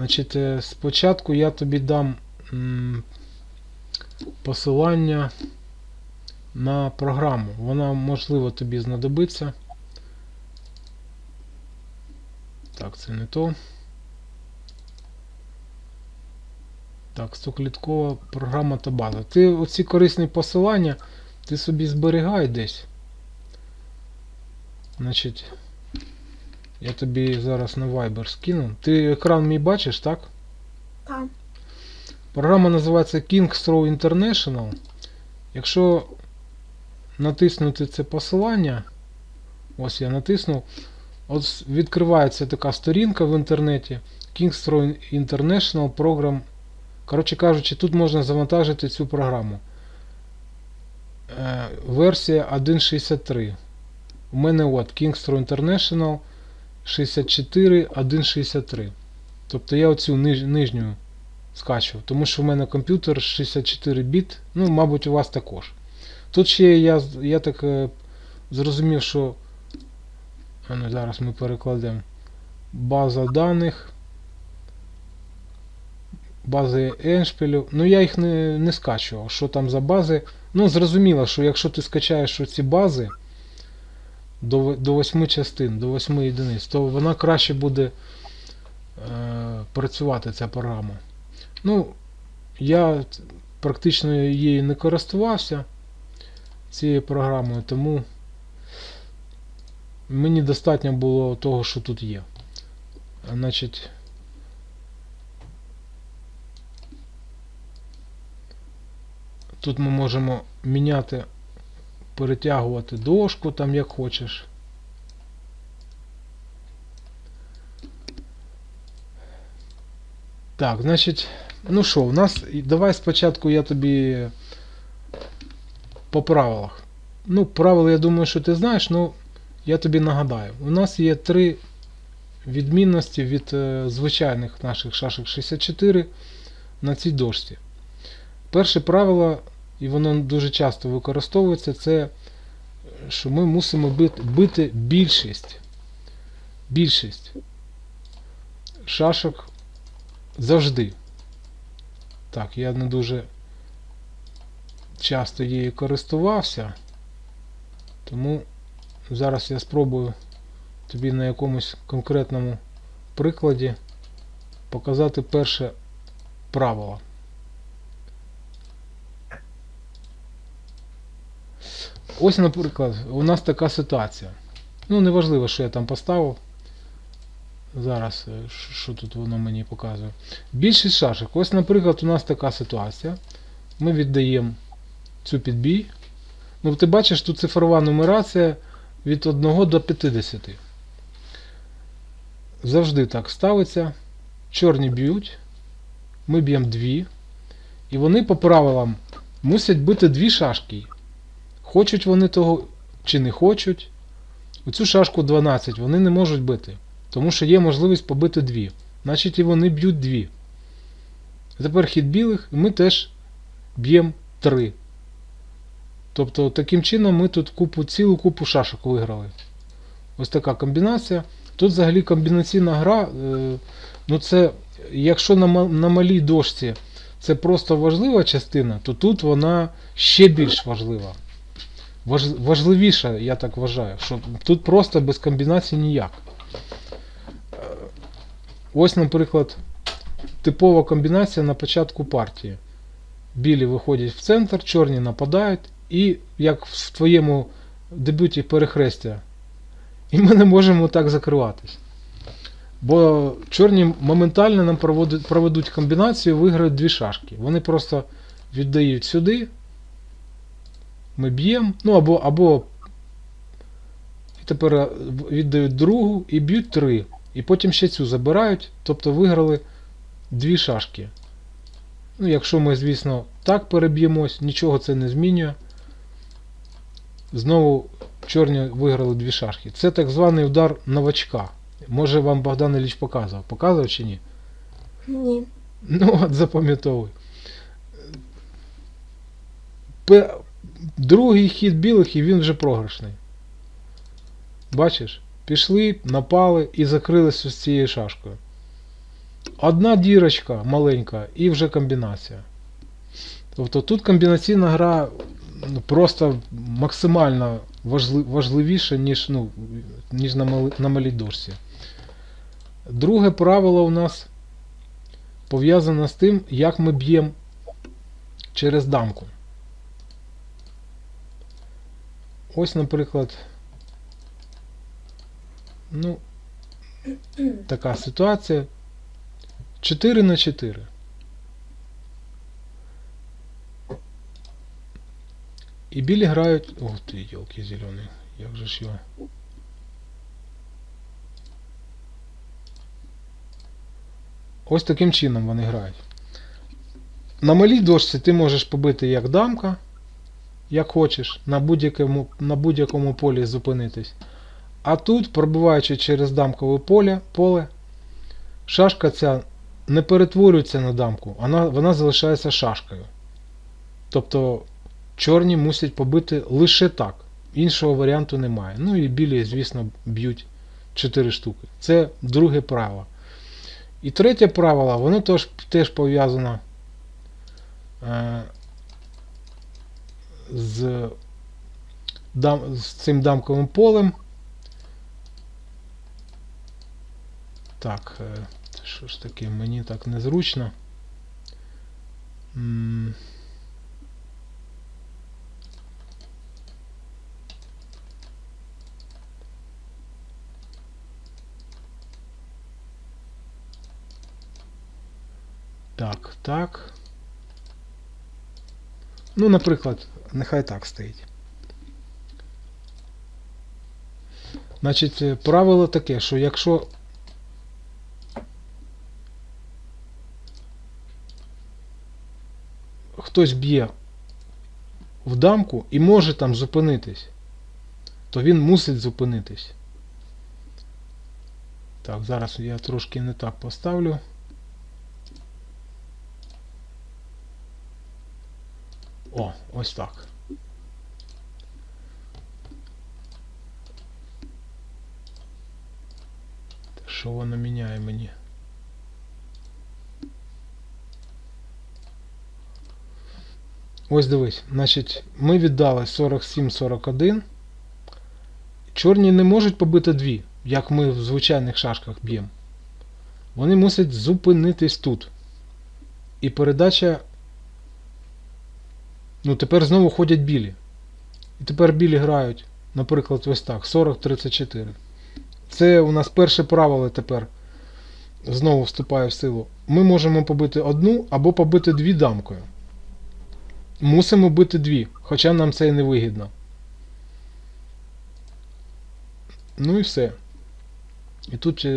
Значить, спочатку я тобі дам посилання на програму. Вона, можливо, тобі знадобиться. Так, це не то. Так, 100-кліткова програма та база. Ти оці корисні посилання ти собі зберігай десь. Значить, я тобі зараз на Viber скину. Ти екран мій бачиш, так? Так. Програма називається Kingstro International. Якщо натиснути це посилання, ось я натиснув, ось відкривається така сторінка в інтернеті Kingstro International Program. Коротше кажучи, тут можна завантажити цю програму. Версія 1.63. У мене от Kingstro International 64.1.63. Тобто я оцю нижню скачував, тому що в мене комп'ютер 64 біт, ну, мабуть, у вас також. Тут ще я так зрозумів, що зараз ми перекладемо база даних, бази Еншпілю. Ну, я їх не скачував, що там за бази. Ну, зрозуміло, що якщо ти скачаєш оці бази до 8 частин, до 8 одиниць, то вона краще буде працювати, ця програма. Ну, я практично її не користувався, цією програмою, тому мені достатньо було того, що тут є. Значить, тут ми можемо міняти, перетягувати дошку там як хочеш. Так, значить, ну що, у нас, давай спочатку я тобі по правилах. Ну, правила, я думаю, що ти знаєш, ну, я тобі нагадаю. У нас є 3 відмінності від звичайних наших шашок 64 на цій дошці. Перше правило, і воно дуже часто використовується, це, що ми мусимо бити більшість шашок завжди. Так, я не дуже часто її користувався, тому зараз я спробую тобі на якомусь конкретному прикладі показати перше правило. Ось, наприклад, у нас така ситуація. Ну, неважливо, що я там поставив. Зараз, що тут воно мені показує. Більшість шашок. Ось, наприклад, у нас така ситуація. Ми віддаємо цю підбій. Ну, ти бачиш, тут цифрова нумерація від 1 до 50. Завжди так ставиться. Чорні б'ють. Ми б'ємо 2. І вони по правилам мусять бити 2 шашки. Хочуть вони того чи не хочуть. Оцю шашку 12 вони не можуть бити. Тому що є можливість побити 2. Значить і вони б'ють 2. Тепер хід білих, і ми теж б'ємо 3. Тобто таким чином ми тут цілу купу шашок виграли. Ось така комбінація. Тут взагалі комбінаційна гра, ну це, якщо на малій дошці це просто важлива частина, то тут вона ще більш важлива. Важливіша, я так вважаю, що тут просто без комбінацій ніяк. Ось, наприклад, типова комбінація на початку партії. Білі виходять в центр, чорні нападають, і як в твоєму дебюті перехрестя. І ми не можемо так закриватись. Бо чорні моментально нам проведуть комбінацію, виграють 2 шашки. Вони просто віддають сюди, ми б'ємо, ну або і тепер віддають другу і б'ють 3. І потім ще цю забирають, тобто виграли 2 шашки. Ну, якщо ми, звісно, так переб'ємось, нічого це не змінює. Знову чорні виграли 2 шашки. Це так званий удар новачка. Може вам Богдан Ілліч показував. Показував чи ні? Ні. Ну от запам'ятовуй. Другий хід білих і він вже програшний. Бачиш? Пішли, напали і закрилися з цією шашкою. одна дірочка маленька і вже комбінація. Тобто тут комбінаційна гра просто максимально важливіша, ніж на малій дошці. Друге правило у нас пов'язане з тим, як ми б'ємо через дамку. Ось, наприклад, така ситуація. 4 на 4. І білі грають... Ох ти, йолки зелений, як же ж його... Ось таким чином вони грають. На малій дошці ти можеш побити як дамка, як хочеш, на будь-якому полі зупинитись. А тут, пробиваючи через дамкове поле, шашка ця не перетворюється на дамку, вона залишається шашкою. Тобто чорні мусять побити лише так. Іншого варіанту немає. Ну і білі, звісно, б'ють 4 штуки. Це друге правило. І третє правило, воно теж пов'язано з цим дамковим полем. Так, що ж таке, мені так незручно. Так. Ну, наприклад, нехай так стоїть. Значить, правило таке, що якщо хтось б'є в дамку і може там зупинитись, то він мусить зупинитись. Так, зараз я трошки не так поставлю. О, ось так. Що воно міняє мені? Ось дивись, значить, ми віддали 47-41. Чорні не можуть побити 2, як ми в звичайних шашках б'ємо. Вони мусять зупинитись тут. І передача... Ну, тепер знову ходять білі. І тепер білі грають, наприклад, ось так, 40-34. Це у нас перше правило тепер знову вступає в силу. Ми можемо побити одну або побити 2 дамкою. Мусимо бити 2, хоча нам це і не вигідно. Ну і все. І тут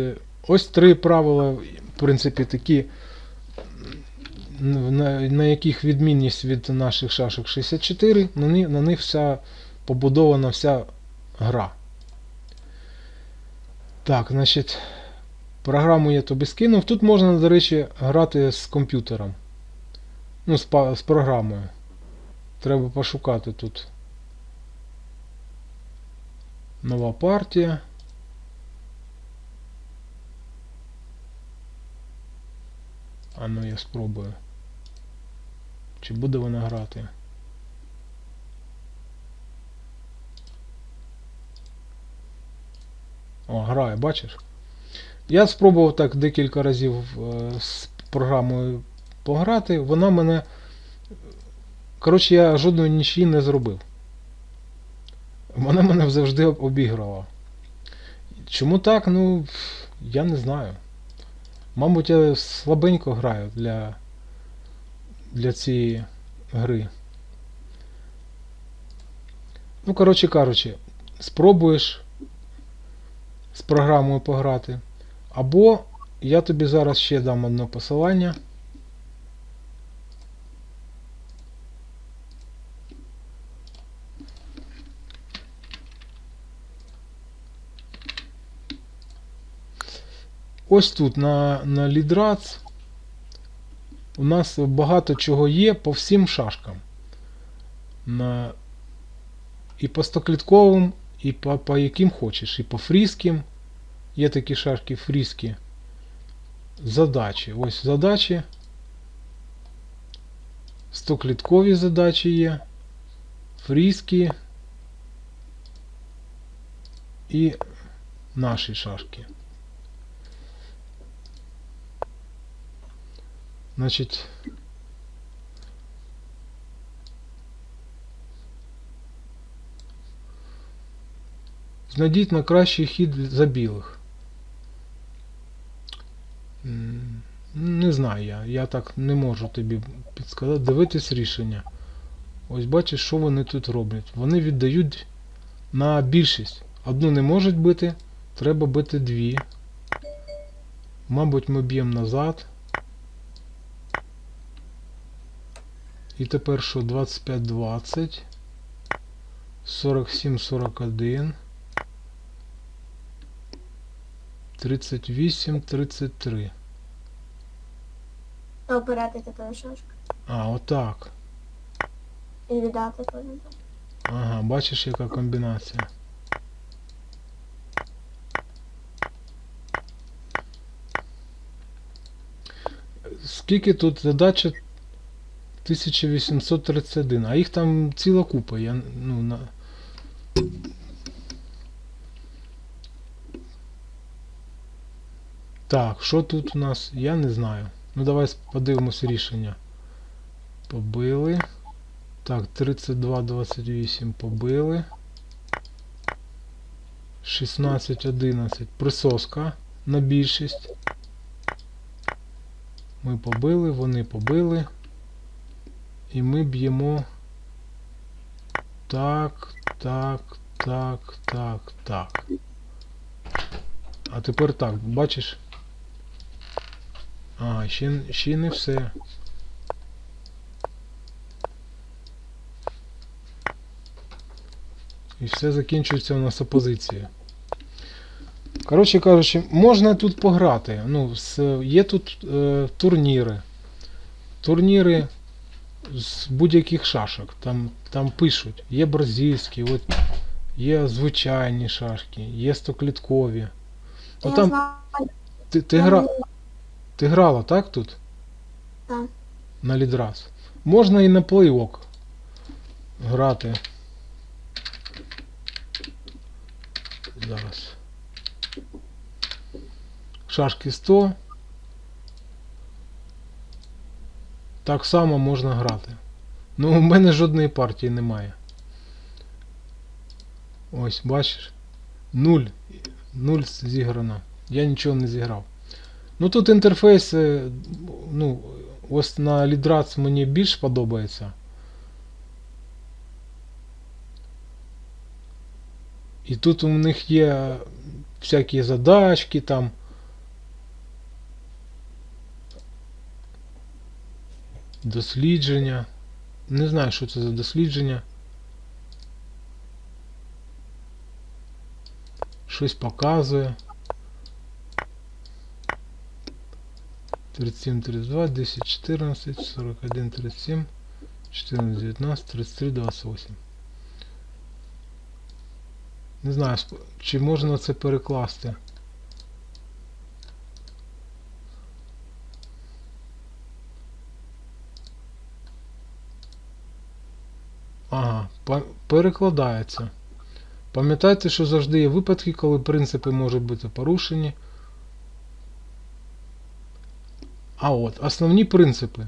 ось 3 правила, в принципі, такі, на яких відмінність від наших шашок 64, на них побудована вся гра. Так, значить, програму я тобі скинув. Тут можна, до речі, грати з комп'ютером. Ну, з програмою. Треба пошукати тут. Нова партія. А ну я спробую. Чи буде вона грати? О, грає, бачиш? Я спробував так декілька разів з програмою пограти. Вона мене... Коротше, я жодної нічиї не зробив. Вона мене завжди обіграла. Чому так? Ну, я не знаю. Мабуть, я слабенько граю для цієї гри. Ну, коротше кажучи, спробуєш з програмою пограти. Або я тобі зараз ще дам одне посилання. Ось тут на Lidrats у нас багато чого є по всім шашкам. І по стоклітковим, і по яким хочеш. І по фрізьким. Є такі шашки фрізькі. задачі. Ось задачі. 100-кліткові задачі є. Фрізки. І наші шашки. Значить, знайдіть найкращий хід за білих. Не знаю я так не можу тобі підсказати. Дивитись рішення. Ось бачиш, що вони тут роблять. Вони віддають на більшість. Одну не можуть бити, треба бити дві. Мабуть, ми б'ємо назад. І тепер що? 25-20. 47-41. 38-33. Обирати тепер шашку. А, отак. І віддати потім. Ага, бачиш, яка комбінація. Скільки тут задача? 1831, а їх там ціла купа. Так, що тут у нас? Я не знаю. Ну давай подивимось рішення. Побили. Так, 32-28 побили. 16-11. Присоска на більшість. Ми побили, вони побили. І ми б'ємо так. А тепер так, бачиш? А, ще не все. І все закінчується у нас опозицією. Коротше кажучи, можна тут пограти. Є тут турніри. Турніри з будь-яких шашок. Там пишуть. Є бразильські, от, є звичайні шашки, є 100-кліткові. Я Там знаю. ти грала, так, тут? Так. На лідрас. Можна і на плей-ок грати. Зараз. Шашки 100. Так само можна грати. Ну, у мене жодної партії немає. Ось, бачиш? 0 зіграно. Я нічого не зіграв. Ну тут інтерфейс, ось на лідрас мені більш подобається. І тут у них є всякі задачки там. Дослідження. Не знаю, що це за дослідження. Щось показує. 37, 32, 10, 14, 41, 37, 14, 19, 33, 28. Не знаю, чи можна це перекласти. Ага, перекладається. Пам'ятайте, що завжди є випадки, коли принципи можуть бути порушені. А от, основні принципи.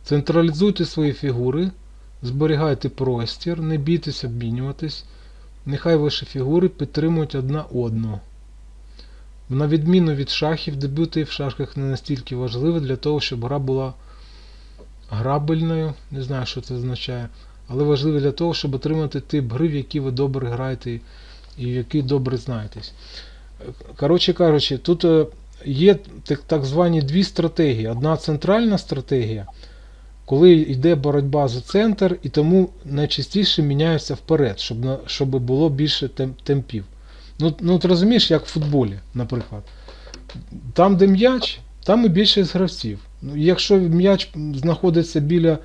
Централізуйте свої фігури, зберігайте простір, не бійтесь обмінюватись. Нехай ваші фігури підтримують одна одну. На відміну від шахів, дебюти в шашках не настільки важливі для того, щоб гра була грабельною. Не знаю, що це означає. Але важливі для того, щоб отримати тип гри, в якій ви добре граєте і в якій добре знаєтесь. Коротше кажучи, тут є так звані дві стратегії. Одна центральна стратегія, коли йде боротьба за центр, і тому найчастіше міняються вперед, щоб було більше темпів. Ну, ти розумієш, як в футболі, наприклад. Там, де м'яч, там і більшість гравців. Якщо м'яч знаходиться біля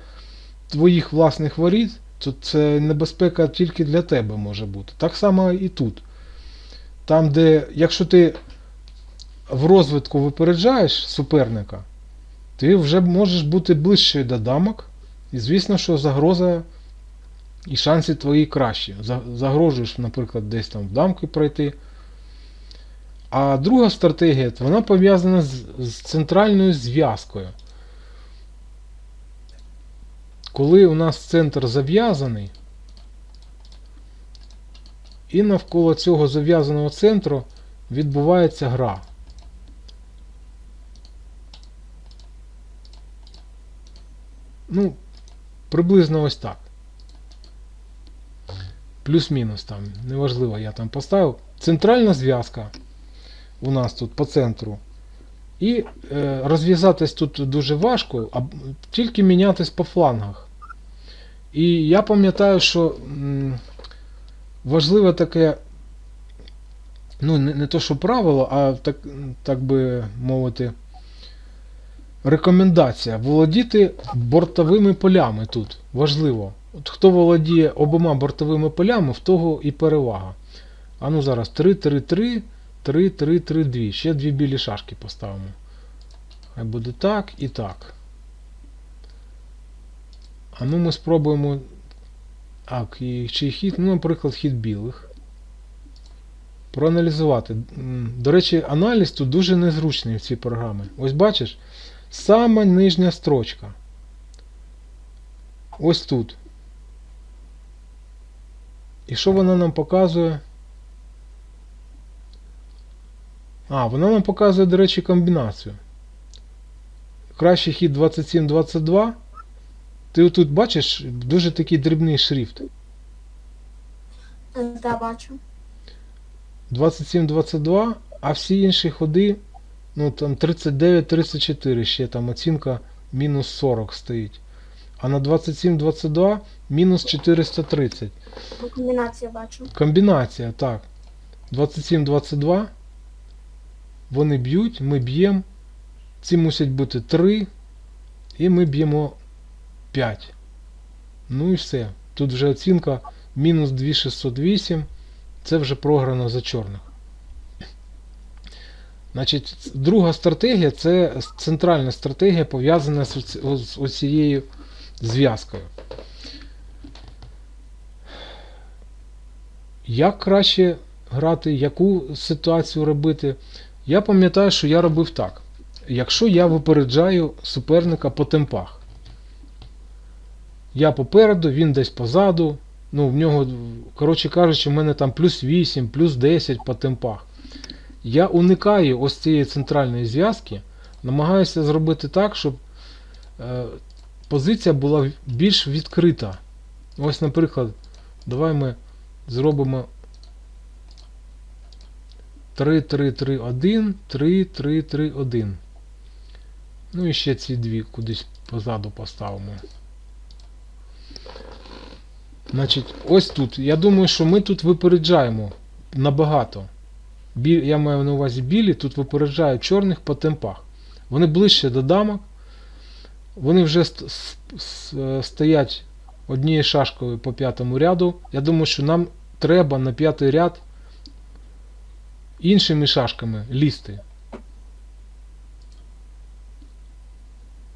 твоїх власних воріт, то це небезпека тільки для тебе може бути. Так само і тут. Там, де, якщо ти в розвитку випереджаєш суперника, ти вже можеш бути ближче до дамок. І звісно, що загроза і шанси твої кращі. Загрожуєш, наприклад, десь там в дамки пройти. А друга стратегія, вона пов'язана з центральною зв'язкою. Коли у нас центр зав'язаний, і навколо цього зав'язаного центру відбувається гра. Ну, приблизно ось так. Плюс-мінус там, неважливо, я там поставив. Центральна зв'язка у нас тут по центру. І розв'язатись тут дуже важко, а тільки мінятись по флангах. І я пам'ятаю, що важливе таке, ну не то що правило, а так би мовити, рекомендація. Володіти бортовими полями тут. Важливо. От хто володіє обома бортовими полями, в того і перевага. А ну зараз 3-3-3, 3-3-3-2. Ще дві білі шашки поставимо. Хай буде так і так. А ну ми спробуємо. Так, і чий хід? Ну, наприклад, хід білих. Проаналізувати. До речі, аналіз тут дуже незручний в цій програмі. Ось бачиш? Сама нижня строчка. Ось тут. І що вона нам показує? Вона нам показує, до речі, комбінацію. Кращий хід 27-22. Ти отут бачиш дуже такий дрібний шрифт. Да, бачу. 27-22, а всі інші ходи, ну там 39-34, ще там оцінка мінус 40 стоїть. А на 27-22 мінус 430. Комбінацію бачу. Комбінація, так. 27-22. Вони б'ють, ми б'ємо. Ці мусять бути 3. І ми б'ємо 5. Ну і все. Тут вже оцінка мінус 2608. Це вже програно за чорних. Значить, друга стратегія, це центральна стратегія, пов'язана з оцією зв'язкою. Як краще грати, яку ситуацію робити? Я пам'ятаю, що я робив так. Якщо я випереджаю суперника по темпах. Я попереду, він десь позаду. Ну, в нього, коротше кажучи, в мене там плюс 8, плюс 10 по темпах. Я уникаю ось цієї центральної зв'язки, намагаюся зробити так, щоб позиція була більш відкрита. Ось, наприклад, давай ми зробимо 3-3-3-1, 3-3-3-1. Ну і ще ці дві кудись позаду поставимо. Значить, ось тут. Я думаю, що ми тут випереджаємо набагато. Я маю на увазі білі, тут випереджають чорних по темпах. Вони ближче до дамок. Вони вже стоять однією шашкою по п'ятому ряду. Я думаю, що нам треба на п'ятий ряд іншими шашками лізти.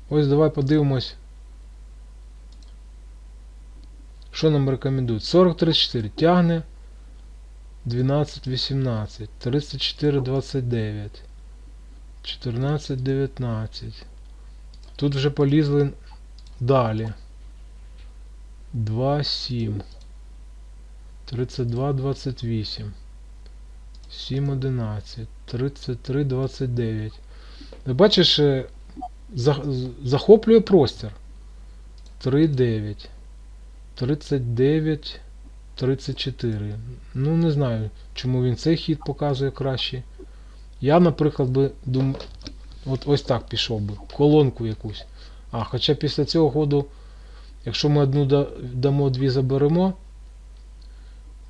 Ось давай подивимось. Що нам рекомендують? 40-34 тягне, 12-18, 34-29, 14-19. Тут вже полізли далі. 2-7, 32-28, 7-11, 33-29. Ти бачиш, захоплює простір. 3-9. 39, 34. Ну, не знаю, чому він цей хід показує краще. Я, наприклад, би думав, ось так пішов би. Колонку якусь. Хоча після цього ходу, якщо ми одну дамо, дві заберемо,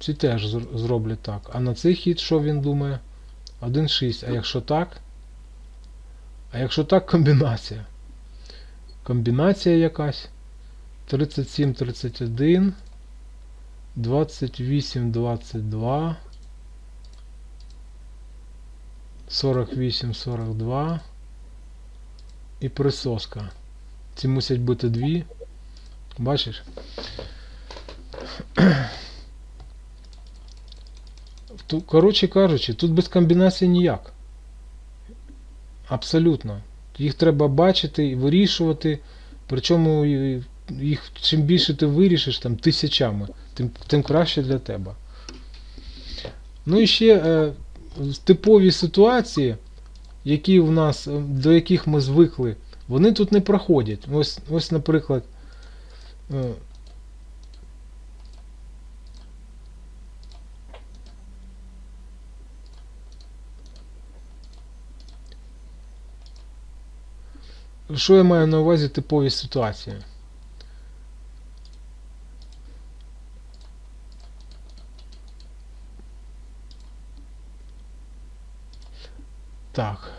ці теж зроблять так. А на цей хід, що він думає? 1-6. А якщо так? А якщо так, комбінація. Комбінація якась. 37-31, 28-22, 48, 42 і присоска. Ці мусять бути дві. Бачиш? Коротше кажучи, тут без комбінації ніяк. Абсолютно. Їх треба бачити і вирішувати. Причому їх чим більше ти вирішиш там тисячами, тим краще для тебе. Ну і ще типові ситуації, які в нас, до яких ми звикли, вони тут не проходять. Ось наприклад, що я маю на увазі типові ситуації? Так.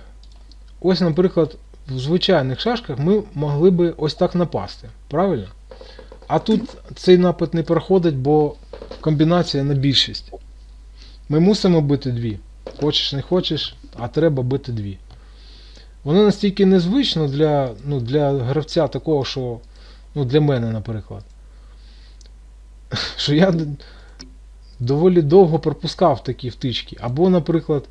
Ось, наприклад, в звичайних шашках ми могли би ось так напасти. Правильно? А тут цей напад не проходить, бо комбінація на більшість. Ми мусимо бити дві. Хочеш не хочеш, а треба бити дві. Воно настільки незвично для гравця такого, що для мене, наприклад, що я доволі довго пропускав такі втички. Або, наприклад,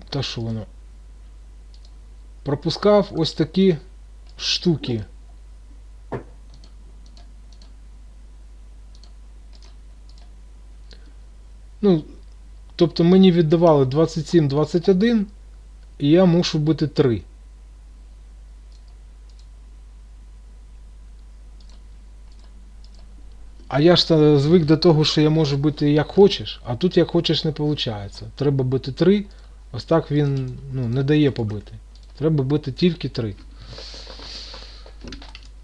та що воно? Пропускав ось такі штуки. Тобто мені віддавали 27-21, і я мушу бити 3. А я ж звик до того, що я можу бити як хочеш, а тут як хочеш не виходить. Треба бити 3, ось так він не дає побити. Треба бити тільки 3.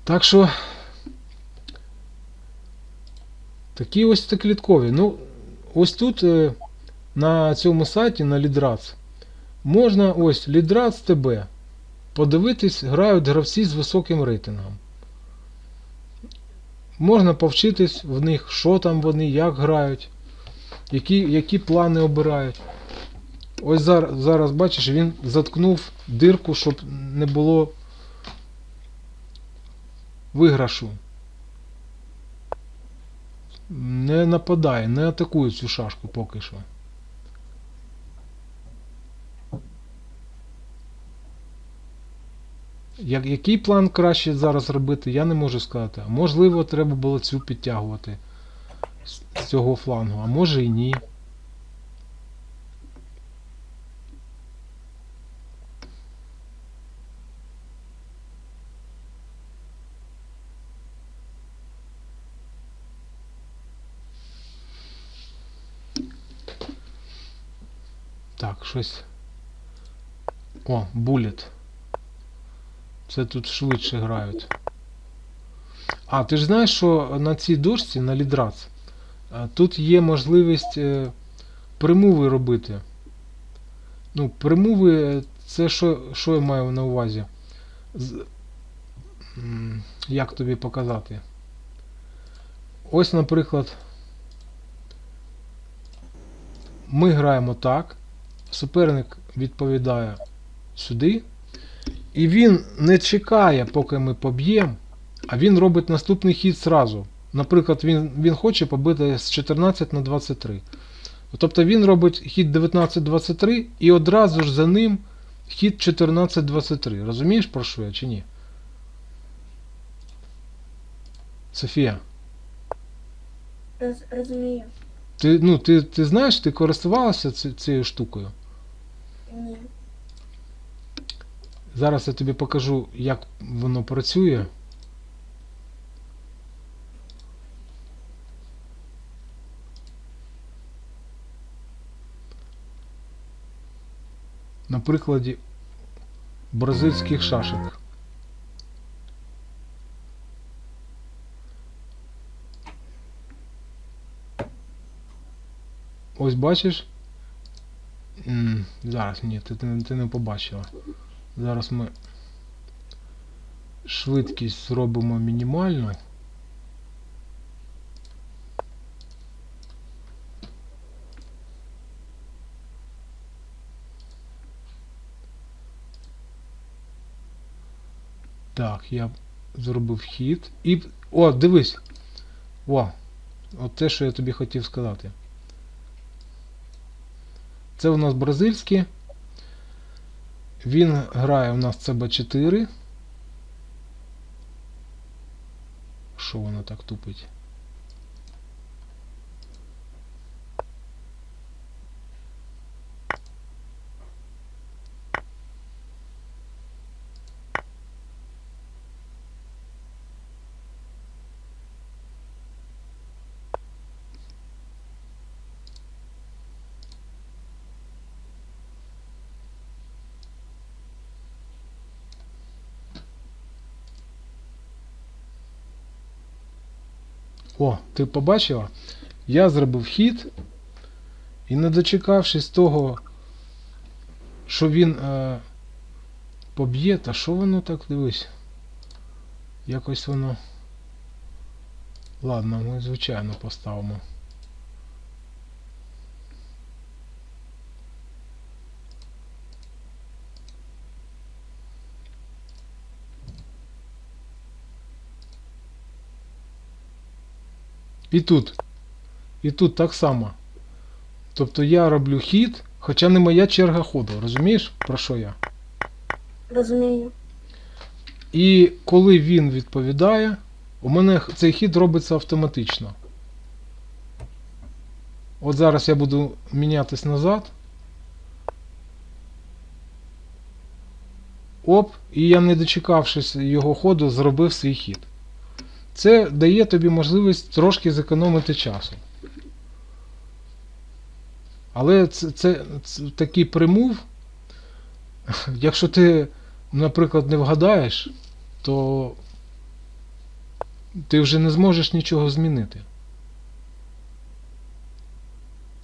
Так що такі ось кліткові. Ось тут на цьому сайті, на Лідрats, можна ось Лідрats ТБ подивитись, грають гравці з високим рейтингом. Можна повчитись в них, що там вони, як грають, які плани обирають. Ось зараз бачиш, він заткнув дирку, щоб не було виграшу. Не нападає, не атакує цю шашку поки що. Який план краще зараз робити, я не можу сказати. Можливо, треба було цю підтягувати з цього флангу, а може і ні. Так, щось. О, булет. Це тут швидше грають. А, ти ж знаєш, що на цій дошці, на Лідрats, тут є можливість примуви робити. Примуви, це що я маю на увазі? Як тобі показати? Ось, наприклад, ми граємо так, суперник відповідає сюди, і він не чекає, поки ми поб'ємо, а він робить наступний хід зразу. Наприклад, він хоче побити з 14 на 23. Тобто він робить хід 19-23 і одразу ж за ним хід 14-23. Розумієш, про що я чи ні? Софія? Розумію. Ти знаєш, ти користувалася цією штукою? Ні. Зараз я тобі покажу, як воно працює. На прикладі бразильських шашок. Ось бачиш? Зараз, ні, ти не побачила. Зараз ми швидкість зробимо мінімальну. Так, я зробив хід. І. О, дивись! О! От те, що я тобі хотів сказати. Це у нас бразильський. Він грає у нас CB4. Що воно так тупить? О, ти побачила? Я зробив хід і не дочекавшись того, що він поб'є, та що воно так, дивись? Якось воно. Ладно, ми звичайно поставимо. І тут. І тут так само. Тобто я роблю хід, хоча не моя черга ходу. Розумієш, про що я? Розумію. І коли він відповідає, у мене цей хід робиться автоматично. От зараз я буду мінятись назад. Оп, і я, не дочекавшись його ходу, зробив свій хід. Це дає тобі можливість трошки зекономити часу. Але це такий примув. Якщо ти, наприклад, не вгадаєш, то ти вже не зможеш нічого змінити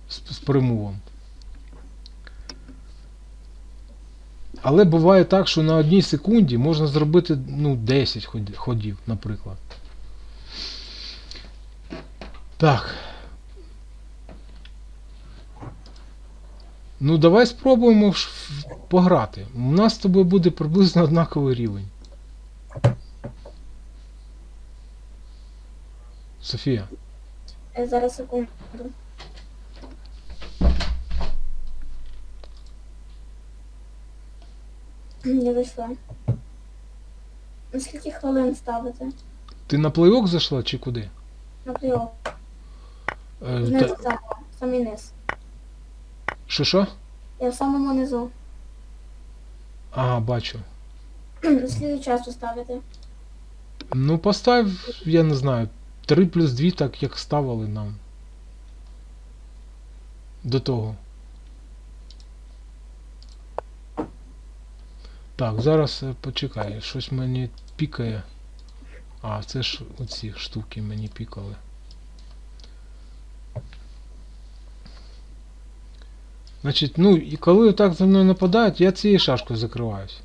з примувом. Але буває так, що на одній секунді можна зробити 10 ходів, наприклад. Так. Ну, давай спробуємо пограти. У нас з тобою буде приблизно однаковий рівень. Софія. Зараз секунду. Я зайшла. На скільки хвилин ставити? Ти на плей-ок зайшла чи куди? На плей-офф. Знизу самого. Самий низ. Що? Я в самому низу. Ага, бачу. Скільки часу ставити? Ну, постав, я не знаю, 3+2, так як ставили нам. До того. Так, зараз почекай, щось мені пікає. А, це ж оці штуки мені пікали. Значить, ну, і коли так за мною нападають, я цією шашкою закриваюсь.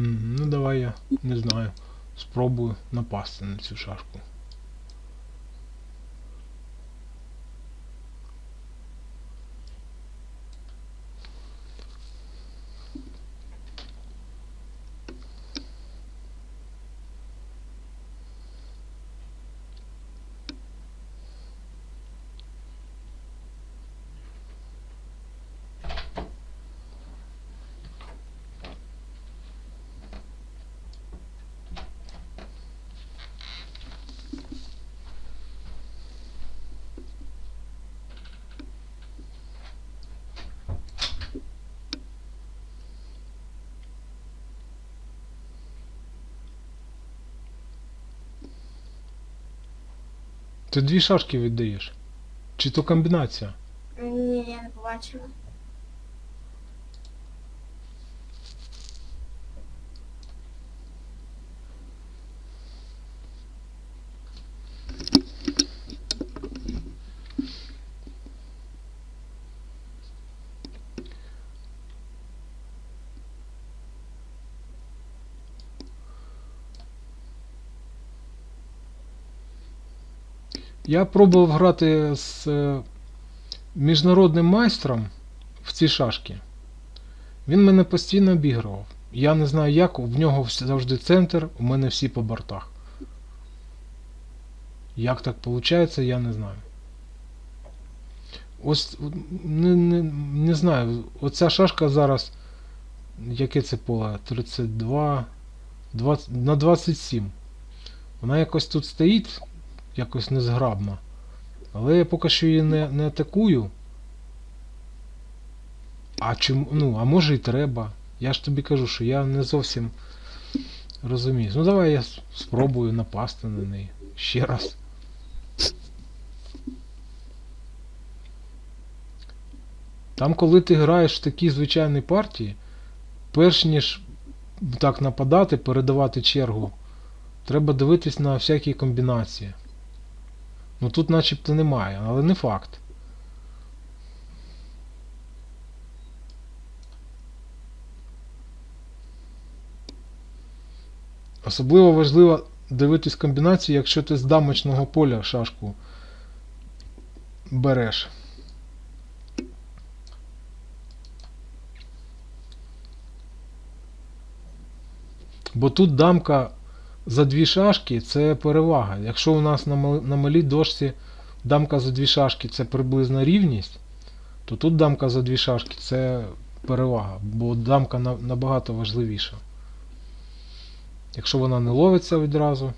Ну, давай я, не знаю, спробую напасти на цю шашку. Ти 2 шашки віддаєш. Чи то комбінація? Ні, я не побачила. Я пробував грати з міжнародним майстром в ці шашки. Він мене постійно обігрував. Я не знаю як, в нього завжди центр, у мене всі по бортах. Як так виходить, я не знаю. Ось не знаю, оця шашка зараз, яке це поле? 32, 20, на 27. Вона якось тут стоїть, якось незграбно. Але я поки що її не атакую. А чому, ну, а може і треба. Я ж тобі кажу, що я не зовсім розумію. Ну давай я спробую напасти на неї ще раз. Там, коли ти граєш в такі звичайні партії, перш ніж так нападати, передавати чергу, треба дивитись на всякі комбінації. Ну тут начебто немає, але не факт. Особливо важливо дивитись комбінації, якщо ти з дамочного поля шашку береш. Бо тут дамка за 2 шашки це перевага. Якщо у нас на малій дошці дамка за 2 шашки це приблизна рівність, то тут дамка за 2 шашки це перевага, бо дамка набагато важливіша. Якщо вона не ловиться відразу.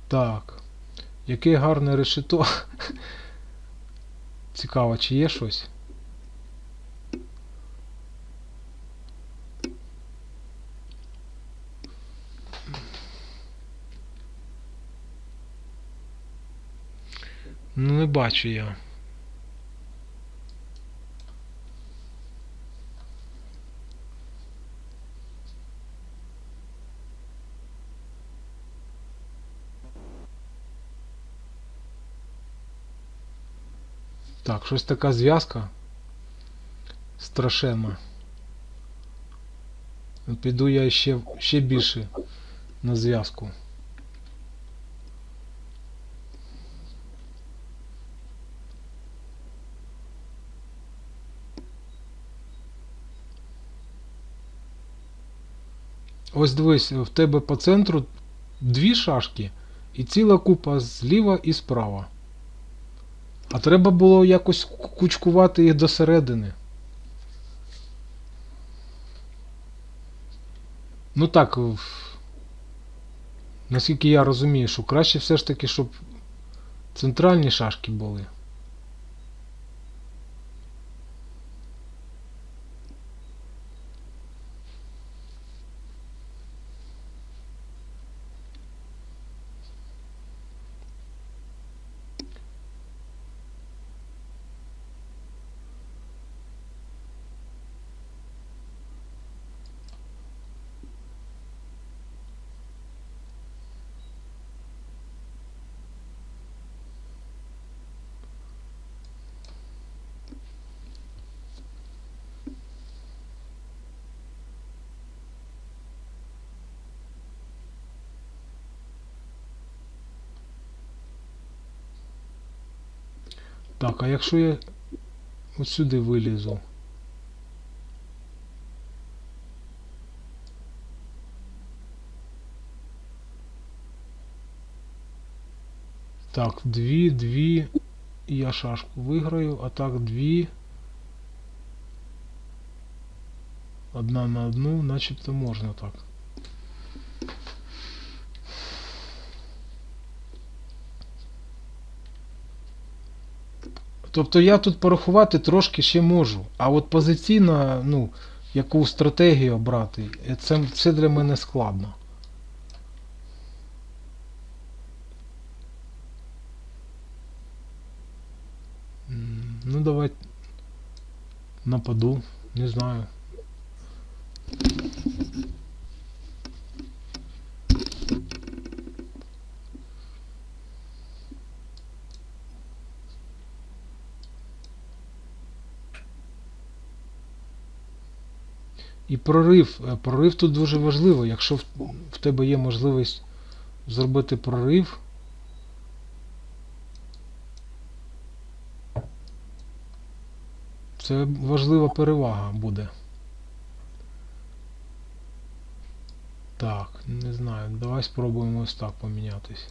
Так. Яке гарне решето. Цікаво, чи є щось? Ну, не бачу я. Так, щось така зв'язка страшенна. Піду я ще більше на зв'язку. Ось дивись, в тебе по центру 2 шашки і ціла купа зліва і справа. А треба було якось кучкувати їх до середини. Ну так, наскільки я розумію, що краще все ж таки, щоб центральні шашки були. Так, а якщо я ось сюди вилізу? Так, 2, і я шашку виграю, а так 2. Одна на одну, начебто можна так. Тобто я тут порахувати трошки ще можу, а от позиційно, ну, яку стратегію обрати, це для мене складно. Ну давай нападу, не знаю. І прорив тут дуже важливо. Якщо в тебе є можливість зробити прорив, це важлива перевага буде. Так, не знаю, давай спробуємо ось так помінятись.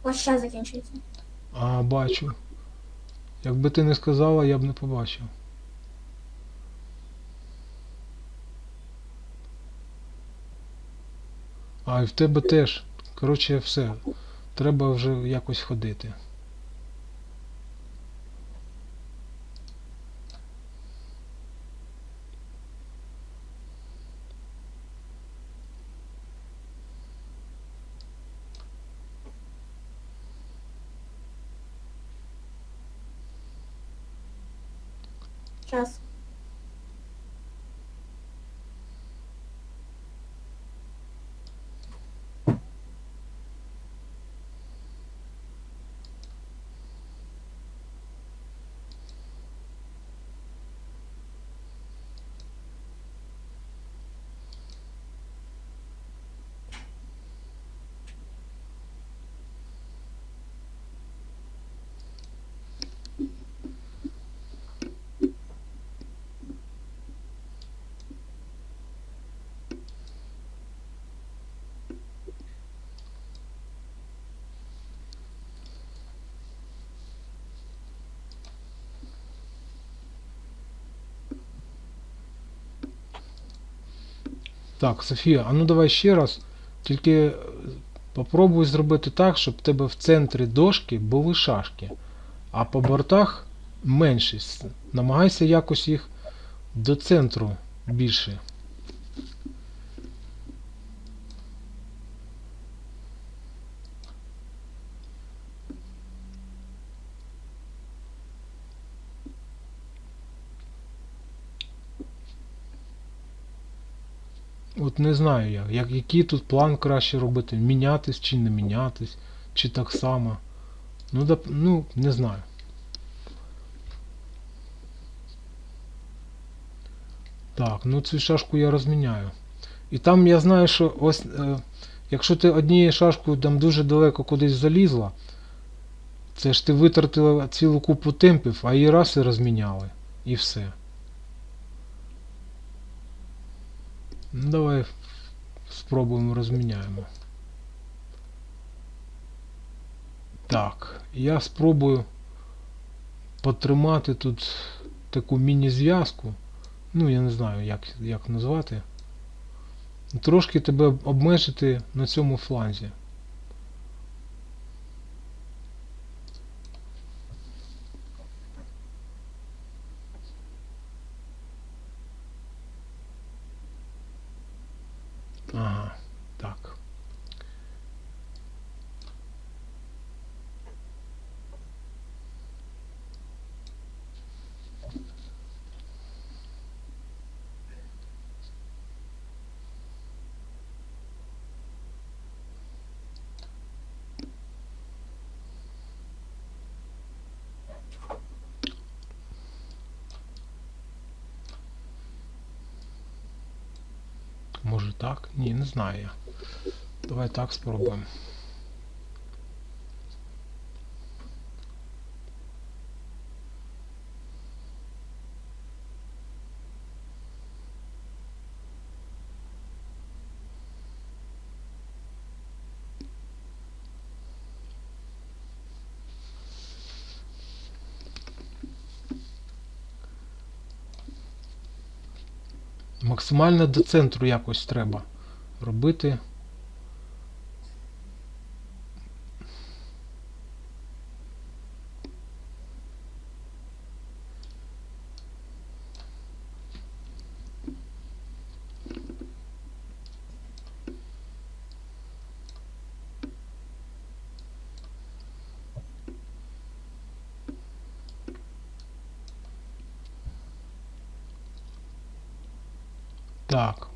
Ось час закінчується. А, бачу. Якби ти не сказала, я б не побачив. А, і в тебе теж. Коротше, все. Треба вже якось ходити. Час. Так, Софія, а ну давай ще раз. Тільки попробуй зробити так, щоб в тебе в центрі дошки були шашки, а по бортах менші. Намагайся якось їх до центру більше. От не знаю я, який тут план краще робити, мінятись чи не мінятись, чи так само. Ну, не знаю. Так, ну цю шашку я розміняю. І там я знаю, що ось, якщо ти однією шашкою там дуже далеко кудись залізла, це ж ти витратила цілу купу темпів, а її раз і розміняли. І все. Ну давай спробуємо розміняємо. Так, я спробую потримати тут таку міні-зв'язку. Ну, я не знаю, як назвати. Трошки тебе обмежити на цьому фланзі. Ага, так. Може так? Ні, не знаю я. Давай так спробуємо. Максимально до центру якось треба робити. Так.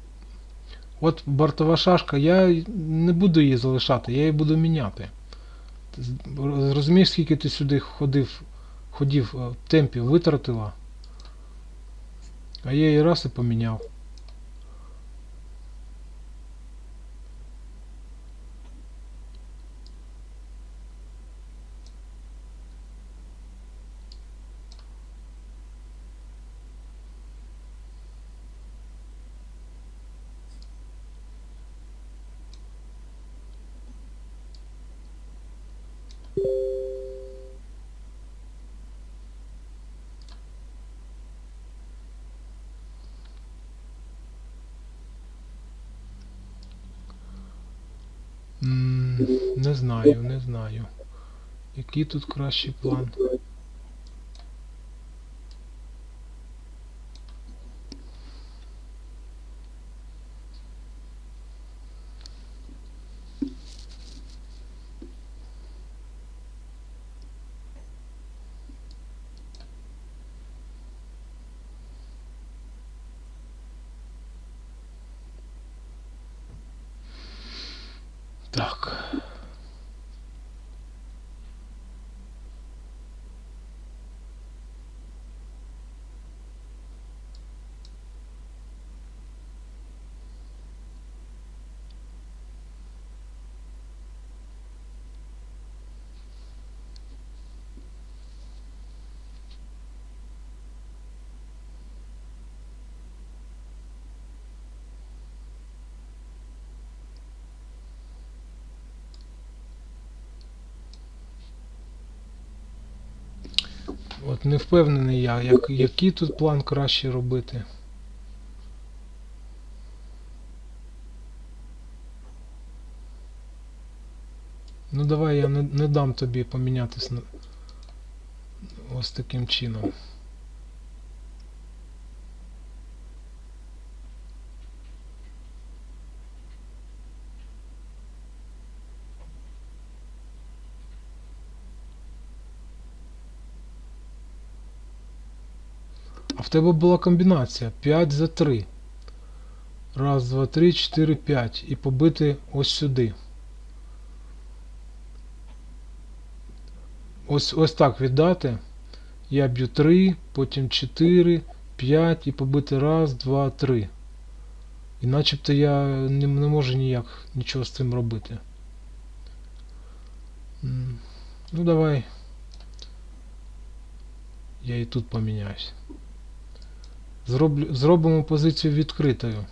От бортова шашка, я не буду її залишати, я її буду міняти. Розумієш, скільки ти сюди ходів темпів витратила? А я її раз і поміняв. Не знаю, не знаю. Який тут кращий план? Так. От не впевнений я, який тут план краще робити. Ну давай я не дам тобі помінятись ось таким чином. А в тебе була комбінація 5 за 3. Раз, два, три, 4, 5. І побити ось сюди. Ось так віддати. Я б'ю 3, потім 4, 5 і побити раз, два, 3. І начебто я не можу нічого з цим робити. Ну давай. Я і тут поміняюсь. Зробимо позицію відкритою.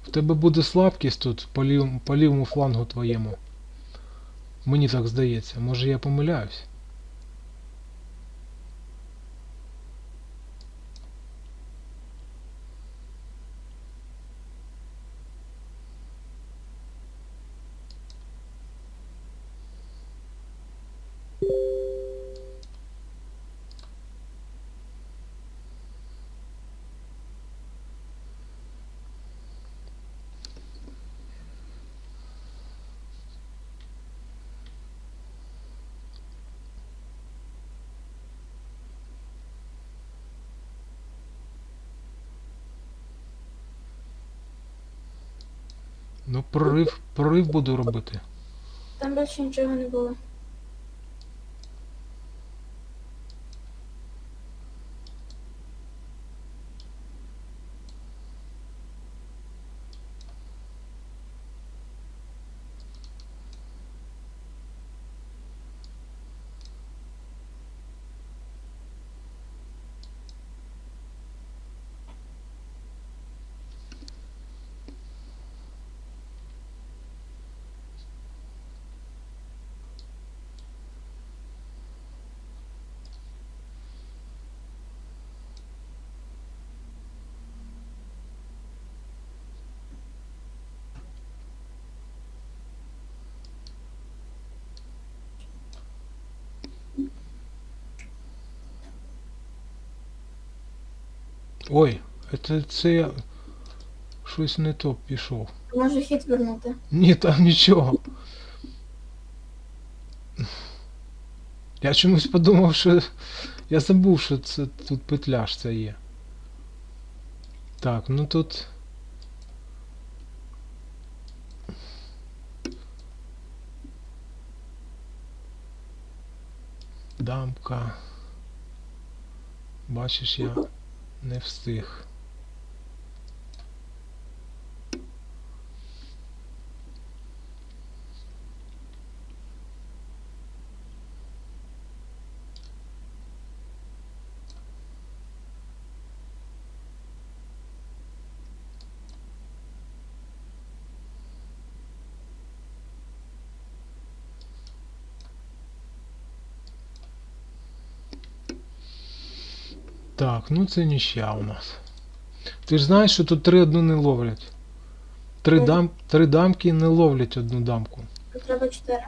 В тебе буде слабкість тут по лівому флангу твоєму. Мені так здається. Може я помиляюсь? Ну, прорив буду робити. Там більше нічого не було. Ой, це я щось не то пішов. Може хід вернути. Ні, там нічого. Я чомусь подумав, що я забув, що це тут петля ж це є. Так, ну тут. Дамка. Бачиш, я не встиг. Так, ну це ніща у нас. Ти ж знаєш, що тут 3 одну не ловлять. Три дамки не ловлять одну дамку. Тут треба 4.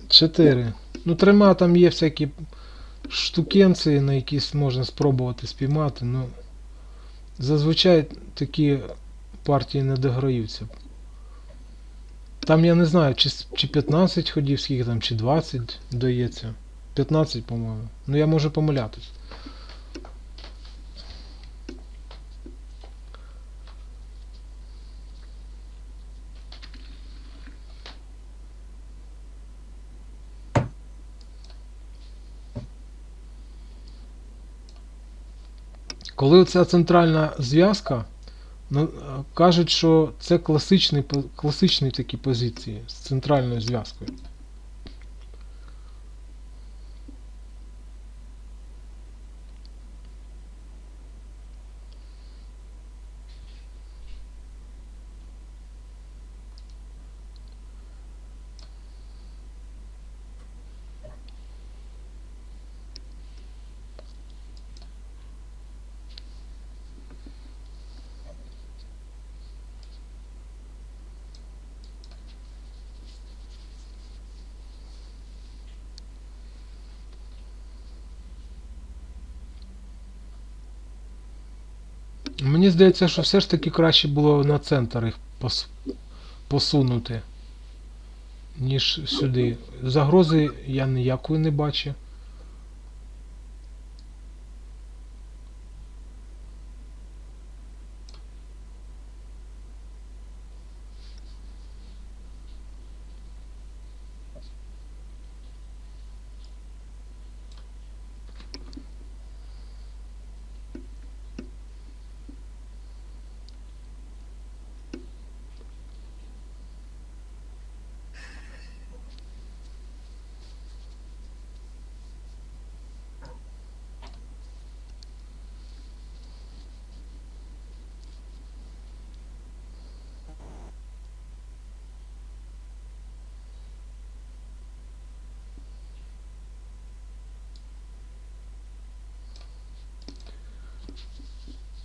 4. Ну, 3 там є всякі штукенці, на якісь можна спробувати спіймати. Ну, зазвичай такі партії не дограються. Там я не знаю, чи 15 ходів, скільки там, чи 20 дається. 15, по-моєму. Ну я можу помилятись. Коли оця центральна зв'язка, ну, кажуть, що це класичні такі позиції з центральною зв'язкою. Мені здається, що все ж таки краще було на центр їх посунути, ніж сюди. Загрози я ніякої не бачу.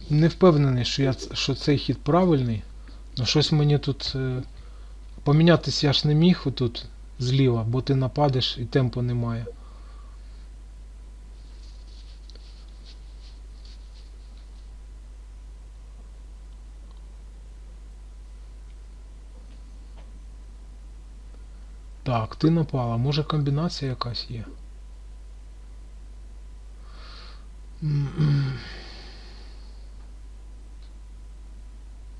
Не впевнений, що цей хід правильний. Ну щось мені тут помінятися я ж не міг отут зліва, бо ти нападеш і темпу немає. Так, ти напала. Може комбінація якась є?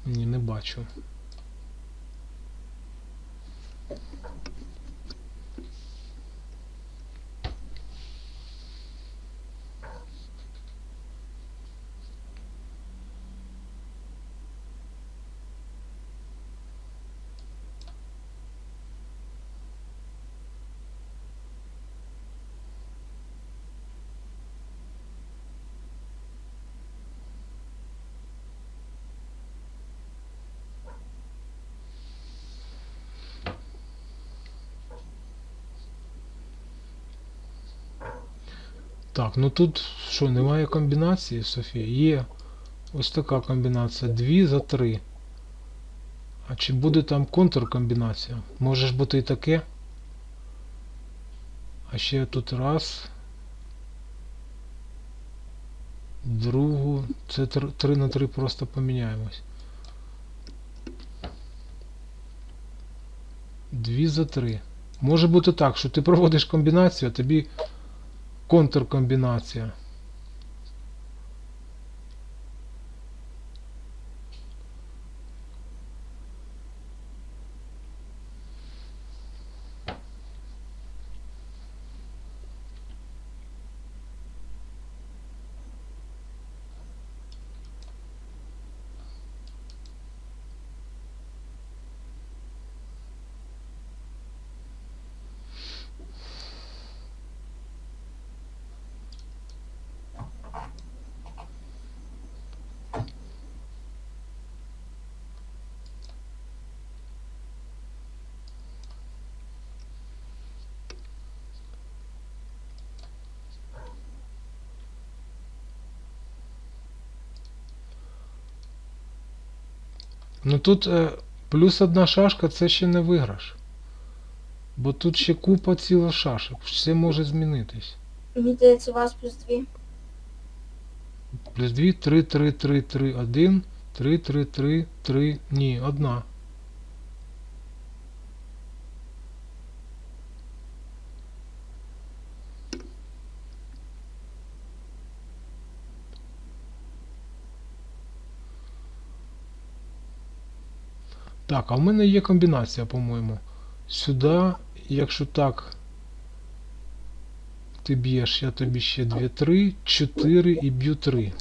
Ні, не бачу. Так, ну тут що, немає комбінації, Софія? Є ось така комбінація. 2 за 3. А чи буде там контркомбінація? Може ж бути і таке. А ще тут раз. другу. Це 3 на 3 просто поміняємось. 2 за 3. Може бути так, що ти проводиш комбінацію, а тобі контркомбінація. Ну тут плюс 1 шашка це ще не виграш. Бо тут ще купа ціла шашок. Все може змінитись. Мені здається, у вас плюс 2. Плюс 2, 3, 3, 3, 3, 1, 3, 3, 3, 3, ні, 1. Так, а в мене є комбінація, по-моєму. Сюди, якщо так, ти б'єш, я тобі ще 2, 3, 4 і б'ю 3.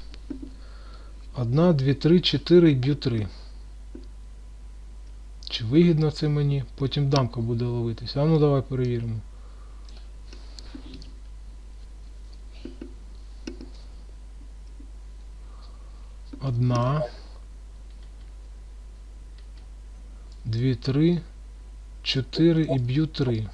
1, 2, 3, 4 і б'ю 3. Чи вигідно це мені? Потім дамка буде ловитися. А ну давай перевіримо. Одна. 2, 3, 4 і б'ю 3.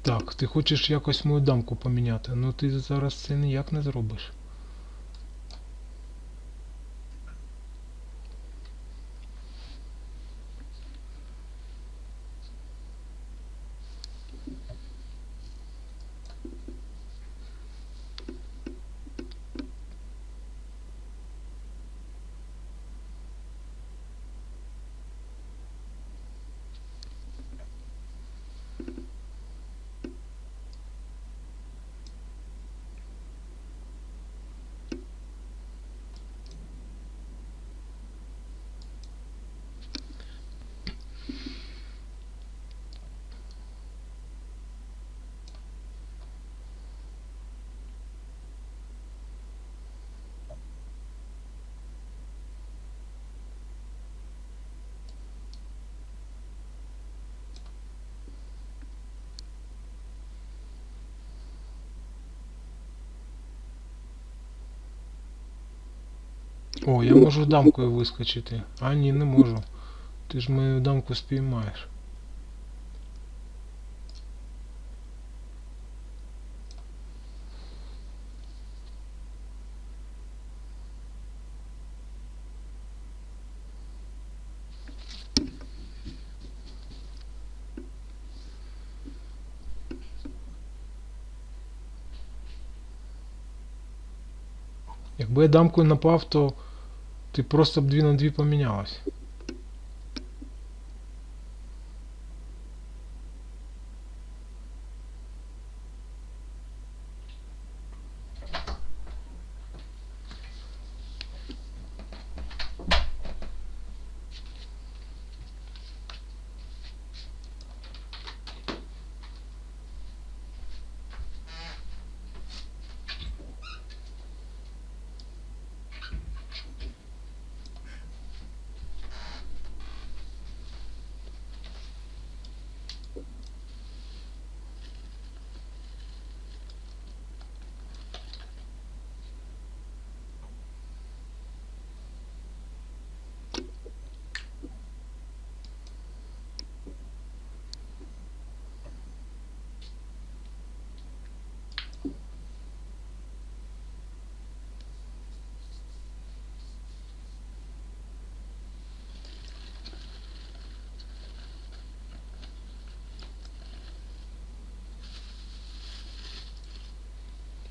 Так, ти хочеш якось мою дамку поміняти, ну ти зараз це ніяк не зробиш. О, я можу дамкою вискочити. А ні, не можу. Ти ж мою дамку спіймаєш. Якби я дамкою напав, то ти просто б 2 на 2 помінялась.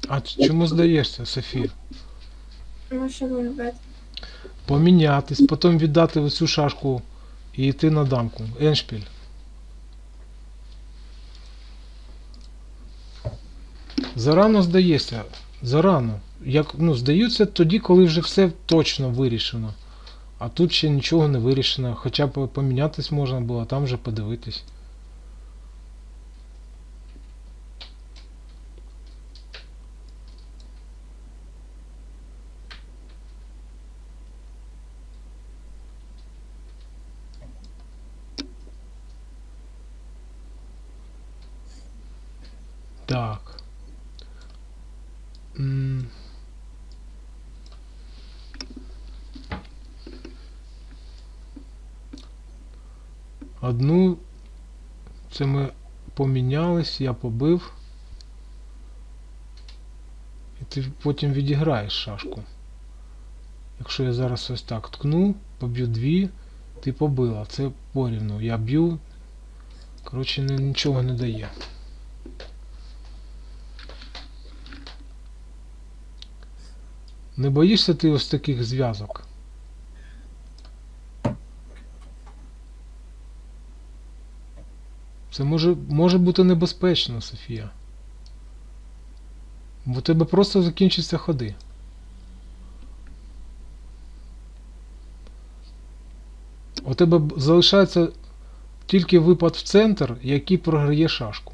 А чому здаєшся, Софія? Ну, що ви робите? Помінятись, потім віддати оцю шашку і йти на дамку. Еншпіль. Зарано здаєшся. Зарано. Здаються тоді, коли вже все точно вирішено. А тут ще нічого не вирішено. Хоча б помінятись можна було, а там вже подивитись. Так. Одну, це ми помінялись, я побив. І ти потім відіграєш шашку. Якщо я зараз ось так ткну, поб'ю дві, ти побила. Це порівну. Я б'ю. Коротше, нічого не дає. Не боїшся ти ось таких зв'язок? Це може бути небезпечно, Софія. Бо у тебе просто закінчаться ходи. У тебе залишається тільки випад в центр, який програє шашку.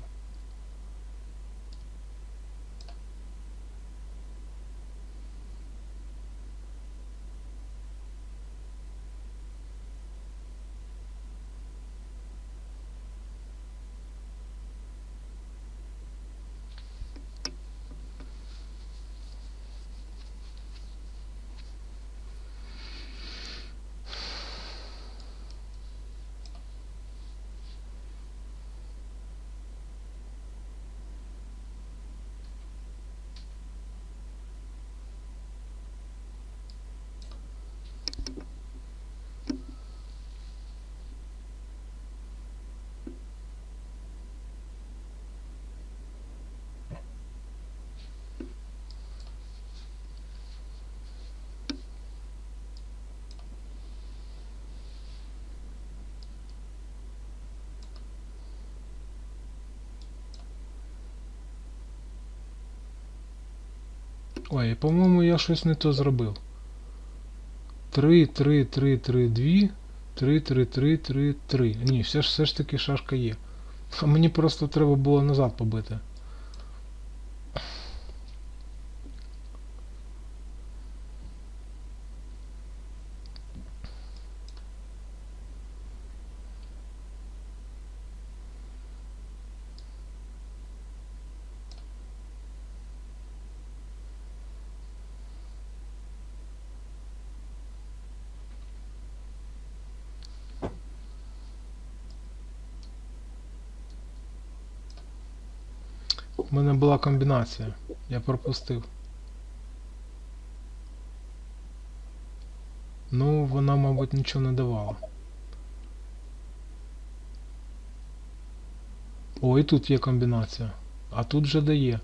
Ой, по-моєму, я щось не то зробив. 3, 3, 3, 3, 2, 3, 3, 3, 3, 3. Ні, все ж таки шашка є. А мені просто треба було назад побити. У мене була комбінація. Я пропустив. Ну, вона, мабуть, нічого не давала. О, і тут є комбінація. А тут вже дає.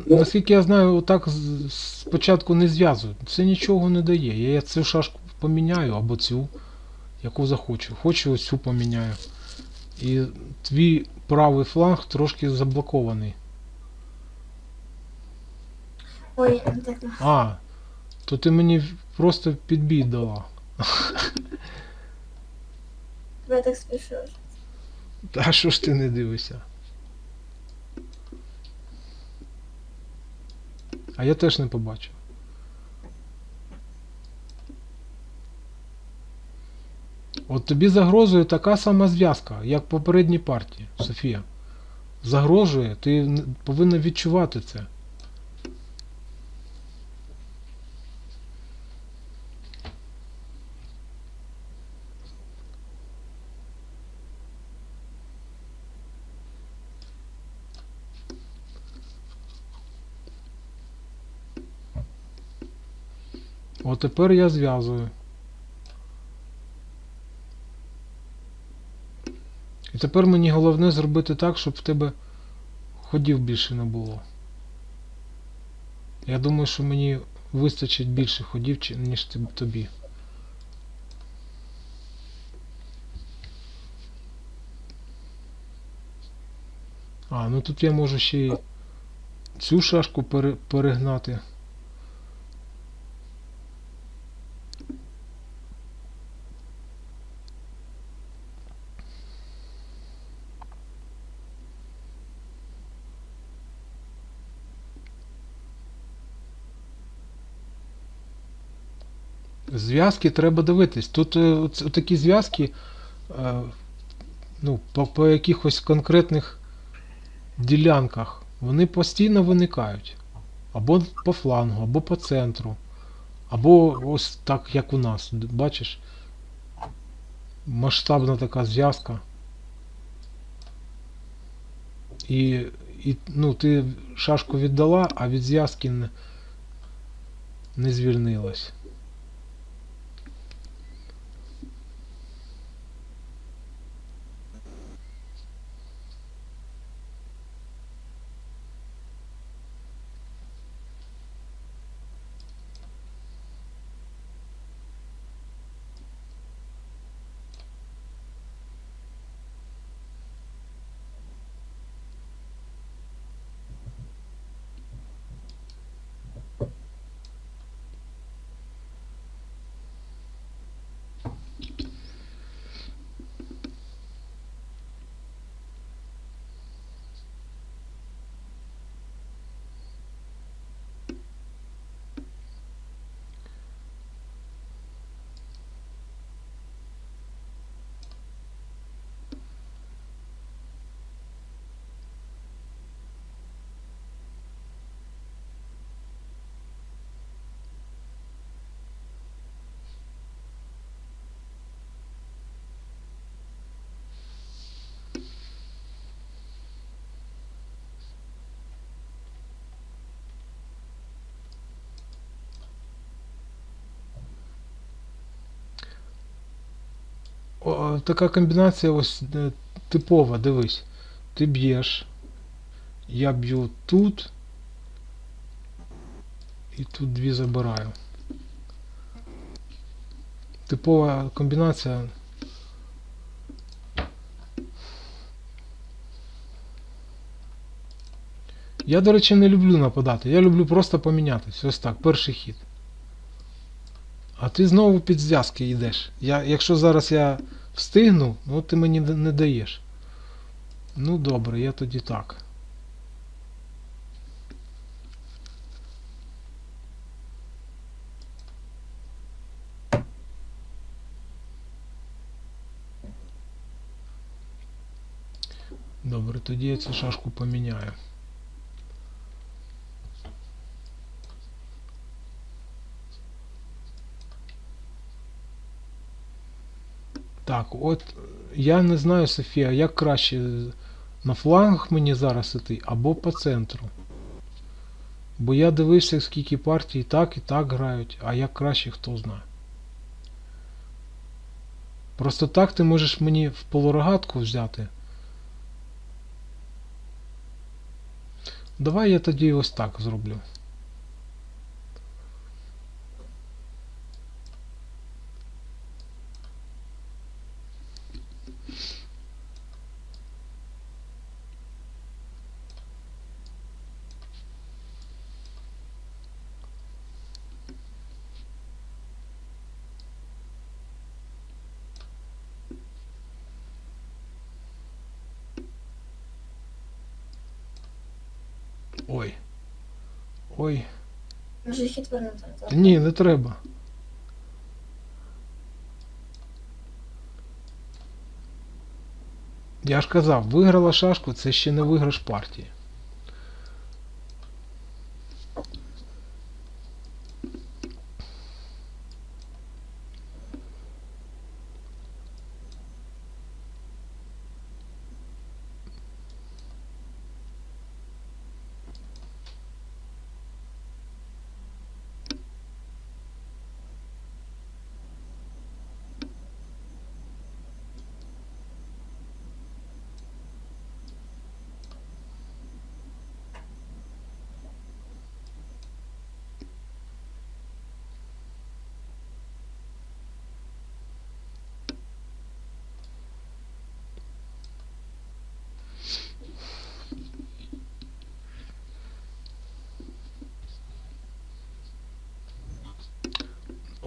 Наскільки я знаю, отак спочатку не зв'язують. Це нічого не дає. Я цю шашку поміняю або цю, яку захочу. Хочу ось цю поміняю. І твій правий фланг трошки заблокований. Ой, так. А, то ти мені просто підбій дала. Я так спішу. Та що ж ти не дивишся? А я теж не побачив. От тобі загрожує така сама зв'язка, як в попередній партії, Софія. Загрожує, ти повинна відчувати це. От тепер я зв'язую. І тепер мені головне зробити так, щоб в тебе ходів більше не було. Я думаю, що мені вистачить більше ходів, ніж тобі. А, ну тут я можу ще й цю шашку перегнати. Зв'язки треба дивитись. Тут такі зв'язки, ну, по якихось конкретних ділянках, вони постійно виникають. Або по флангу, або по центру. Або ось так, як у нас. Бачиш? Масштабна така зв'язка. І ну, ти шашку віддала, а від зв'язки не звільнилась. Така комбінація ось типова, дивись. Ти б'єш, я б'ю тут і тут дві забираю. Типова комбінація. Я, до речі, не люблю нападати. Я люблю просто помінятись. Ось так, перший хід. А ти знову під зв'язки йдеш. Якщо зараз я встигну, ну ти мені не даєш. Ну добре, я тоді так. Добре, тоді я цю шашку поміняю. Так, от я не знаю, Софія, як краще на флангах мені зараз іти або по центру. Бо я дивився, скільки партій і так грають, а як краще, хто знає. Просто так ти можеш мені в полурогатку взяти. Давай я тоді ось так зроблю. Ой. Ой. Може хід вернути. Ні, не треба. Я ж казав, виграла шашку, це ще не виграш партії.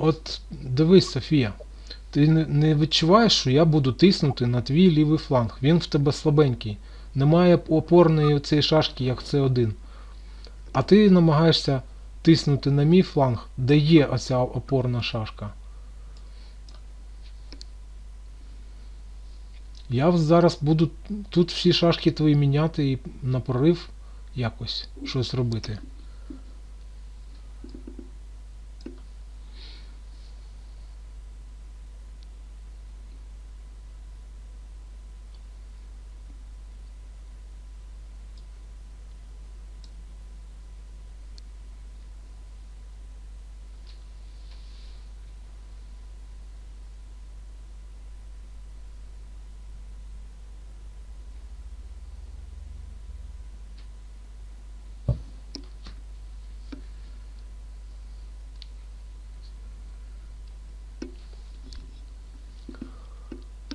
От дивись, Софія, ти не відчуваєш, що я буду тиснути на твій лівий фланг. Він в тебе слабенький. Немає опорної цієї шашки, як С1. А ти намагаєшся тиснути на мій фланг, де є оця опорна шашка. Я зараз буду тут всі шашки твої міняти і на прорив якось щось робити.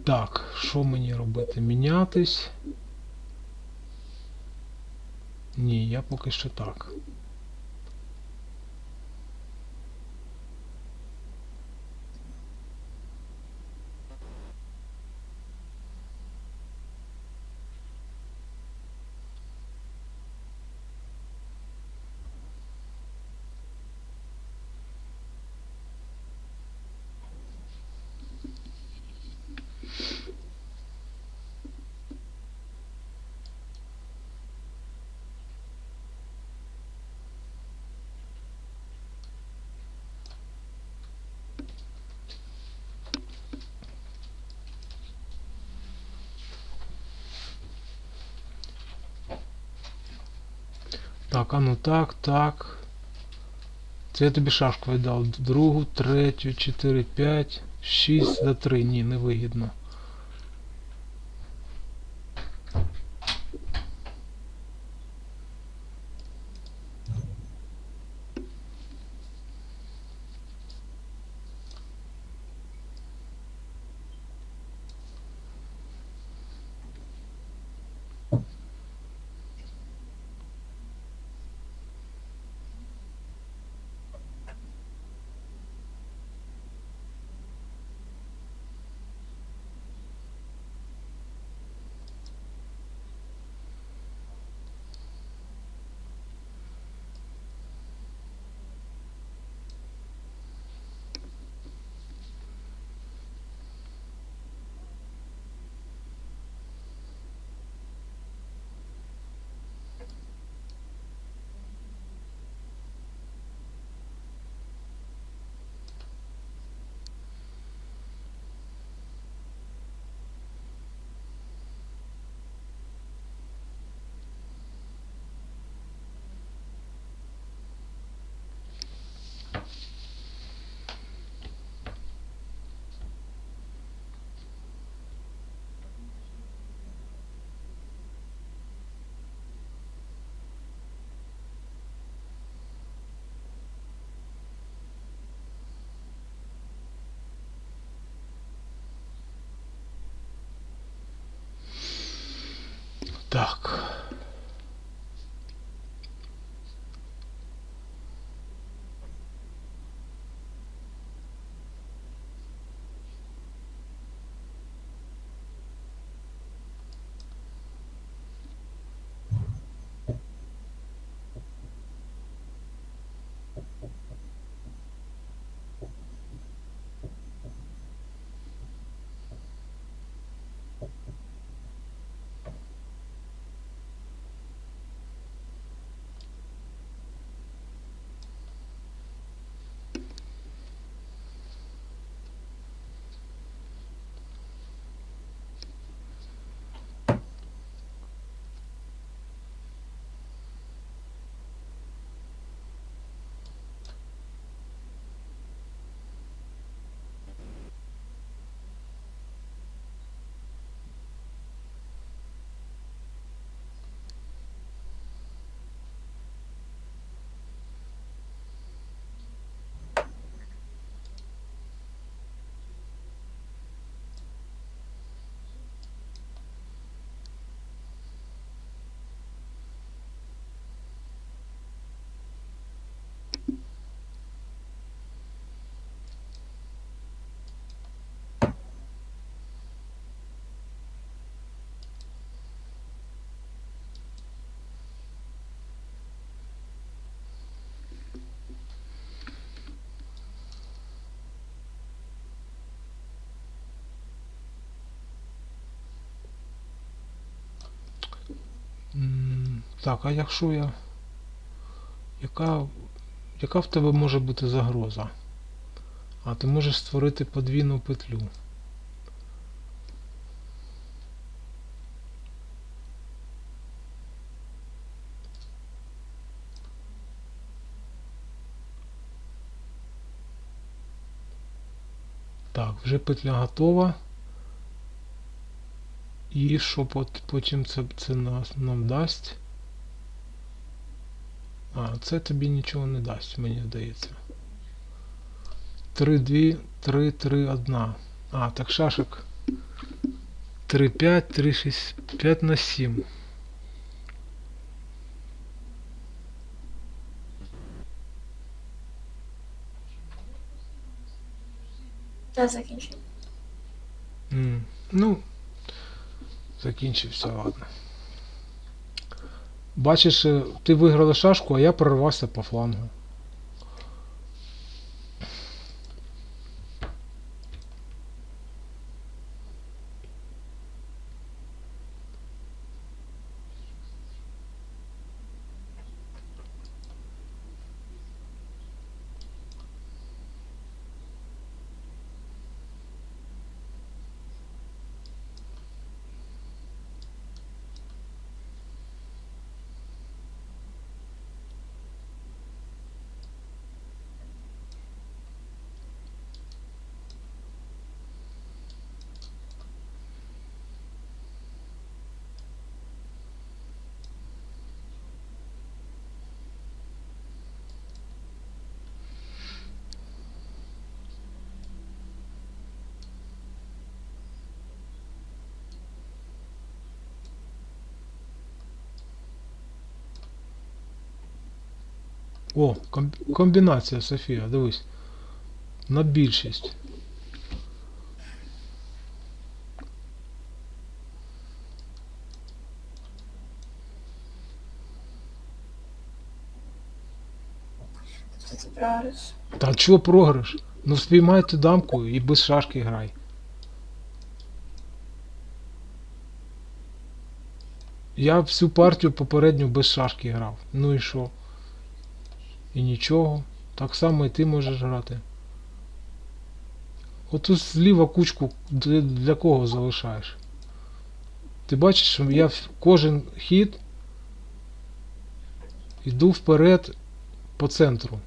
Так, що мені робити? Мінятись? Ні, я поки що так. Так, а ну так, так. Це я тобі шашку віддав. Другу, третю, 4, 5, 6 за 3. Ні, не вигідно. Так. Так, а якщо я... Яка в тебе може бути загроза? А ти можеш створити подвійну петлю. Так, вже петля готова. І що потім це нам дасть? А, це тобі нічого не дасть, мені здається. 3, 2, 3, 3, 1. А, так шашок 3, 5, 3, 6, 5 на 7. Та закінчив. Ну, закінчився, ладно. Бачиш, ти виграла шашку, а я прорвався по флангу. О, комбінація, Софія, дивись. На більшість. Тобто це прогрес. Та чого програш? Ну спіймайте дамку і без шашки грай. Я всю партію попередню без шашки грав. Ну і що? І нічого. Так само і ти можеш грати. Отут зліва кучку для кого залишаєш? Ти бачиш, що я кожен хід йду вперед по центру.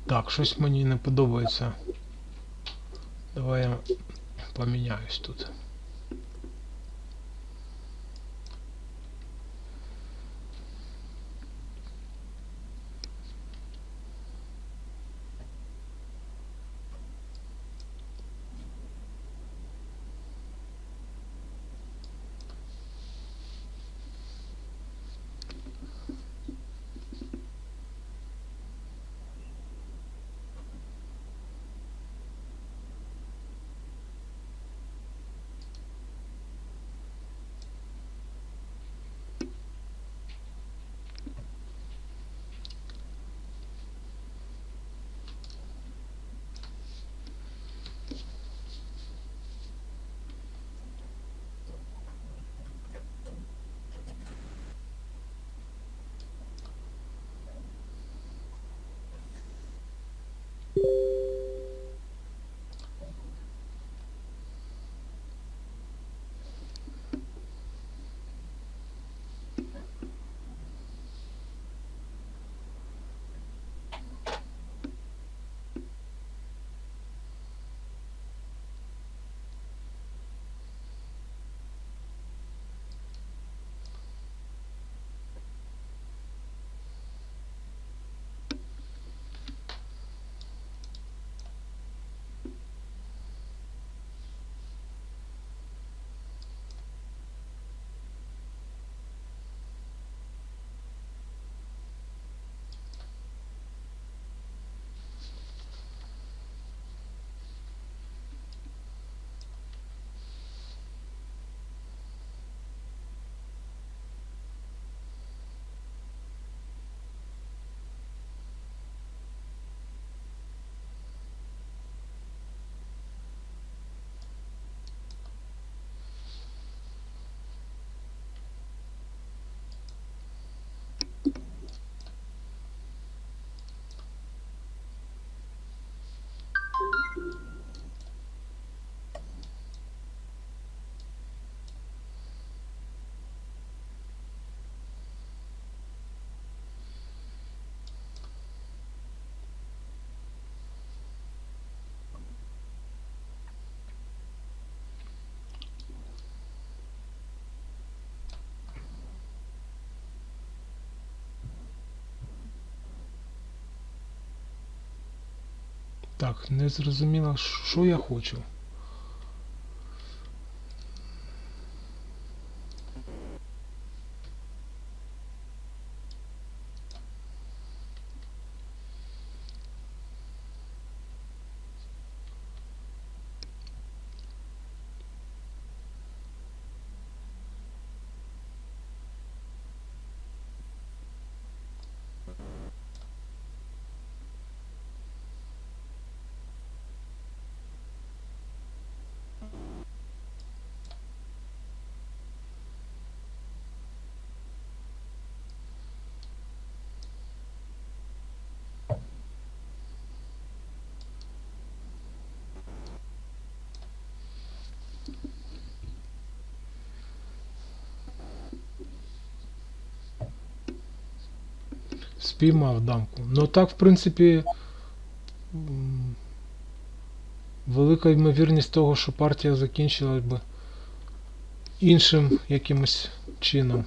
Так, щось мені не подобається. Давай я поміняюсь тут. Так, не зрозуміло, що я хочу. Спіймав дамку. Ну так, в принципі, велика ймовірність того, що партія закінчилась би іншим якимось чином.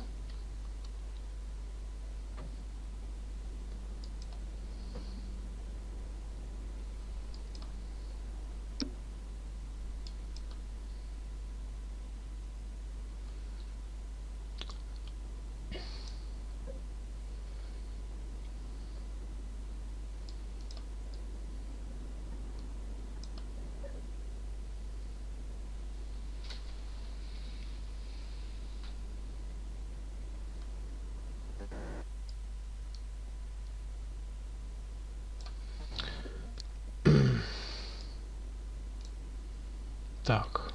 Так.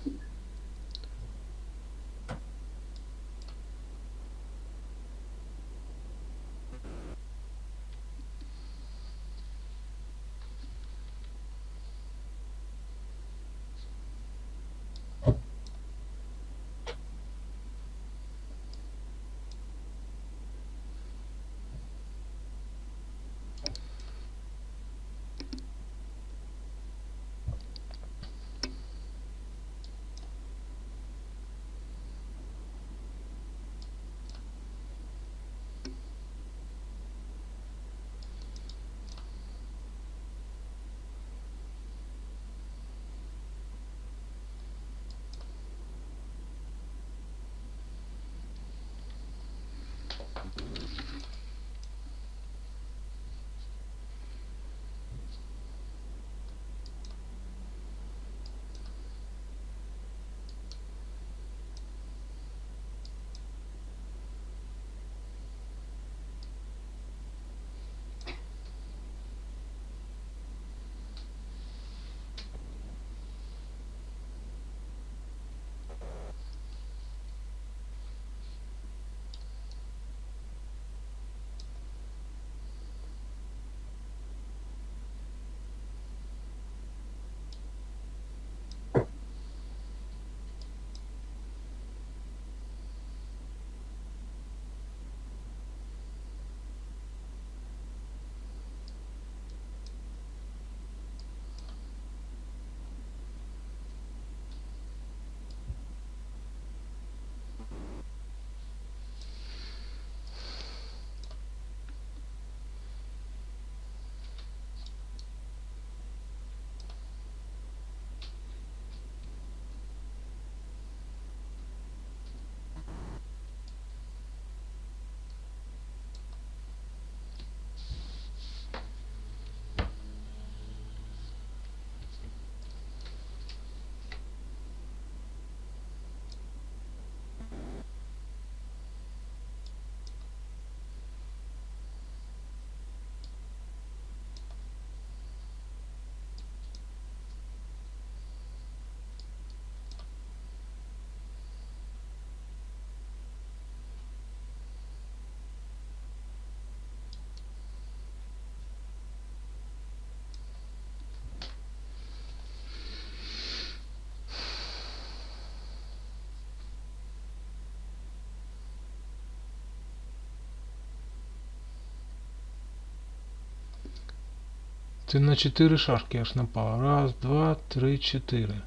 Ти на 4 шашки аж напав. Раз, два, три, 4.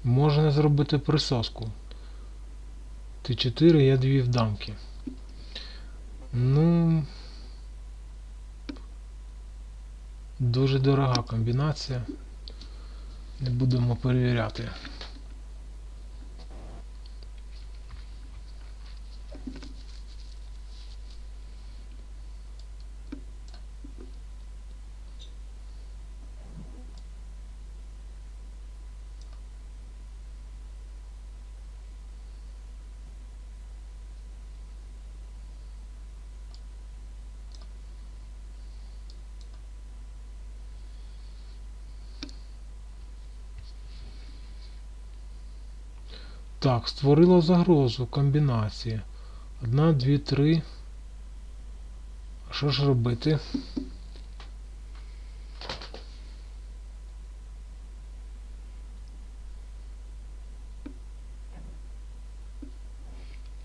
Можна зробити присоску. Ти 4, я 2 в дамки. Ну... Дуже дорога комбінація. Не будемо перевіряти. Так, створило загрозу комбінації. 1, 2, 3. А що ж робити?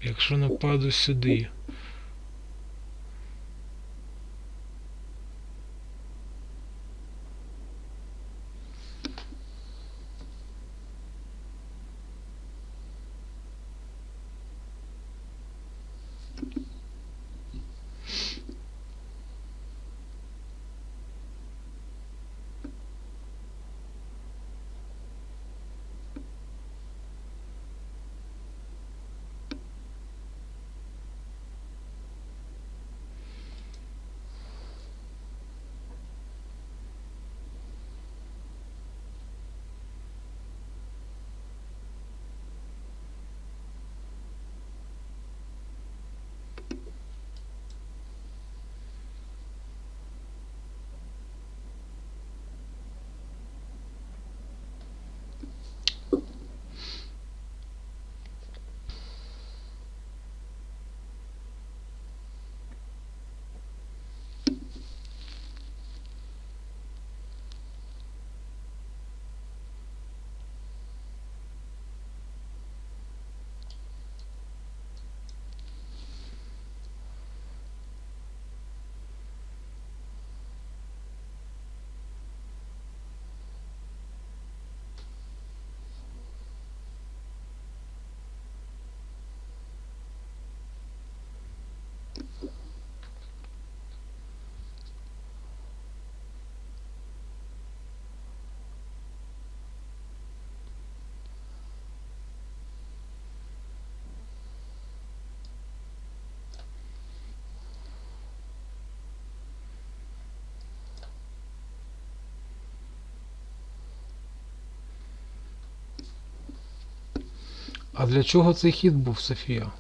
Якщо нападу сюди. А для чого цей хід був, Софія?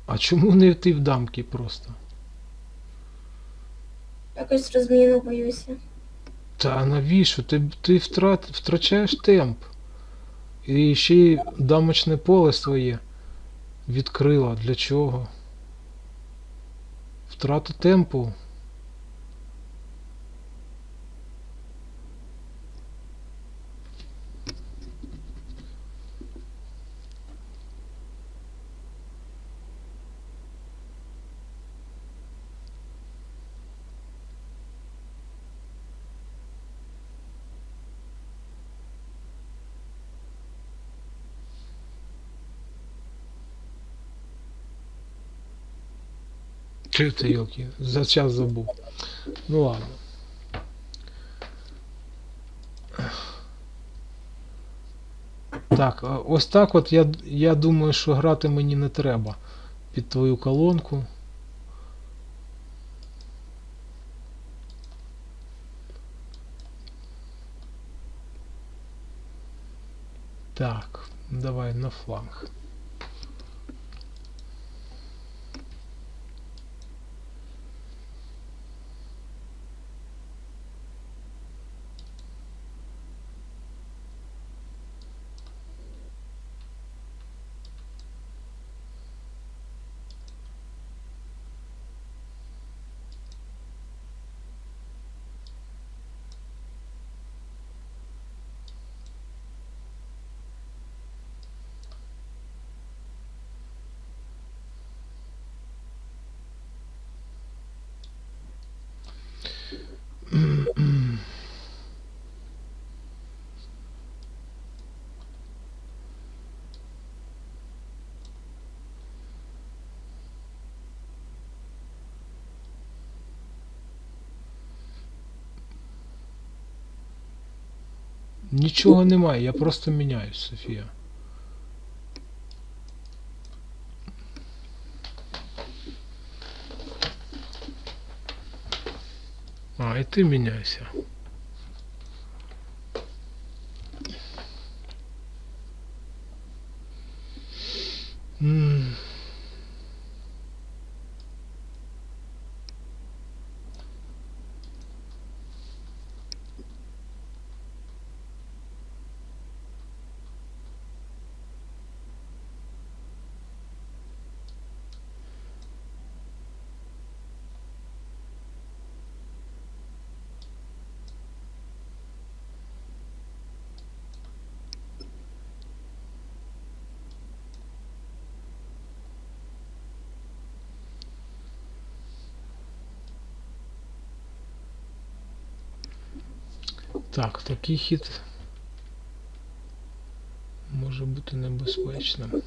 А чому не йти в дамки просто? Якось розміну боюся. Та навіщо? Ти втрачаєш темп. І ще й дамочне поле своє відкрила. Для чого? Втрата темпу. Чи ти, йолки, за час забув. Ну ладно. Так, ось так от я думаю, що грати мені не треба під твою колонку. Так, давай на фланг. Нічого немає, я просто міняюсь, Софія. А, і ти міняйся. М. Так, такий хід може бути небезпечним.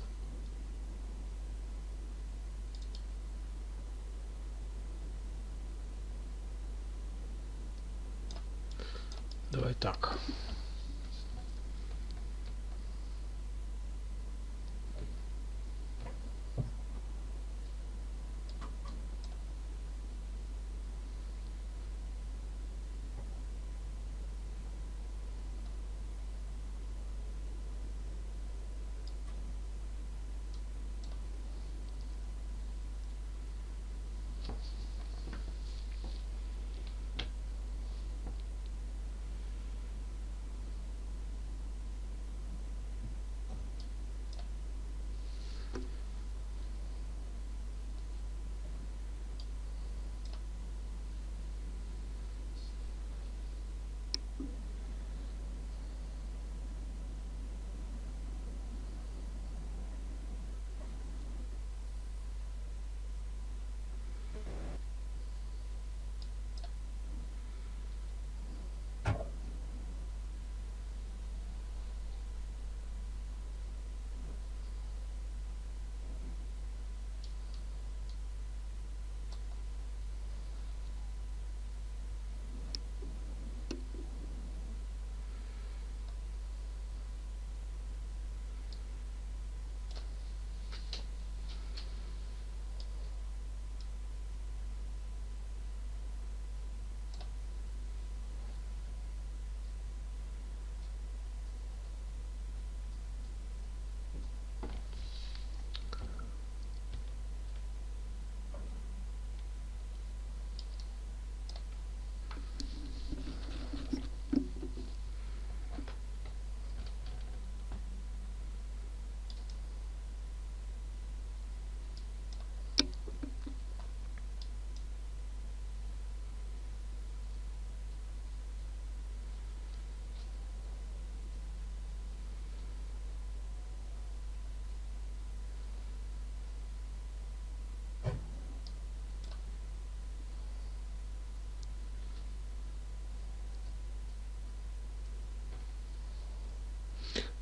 Давай так.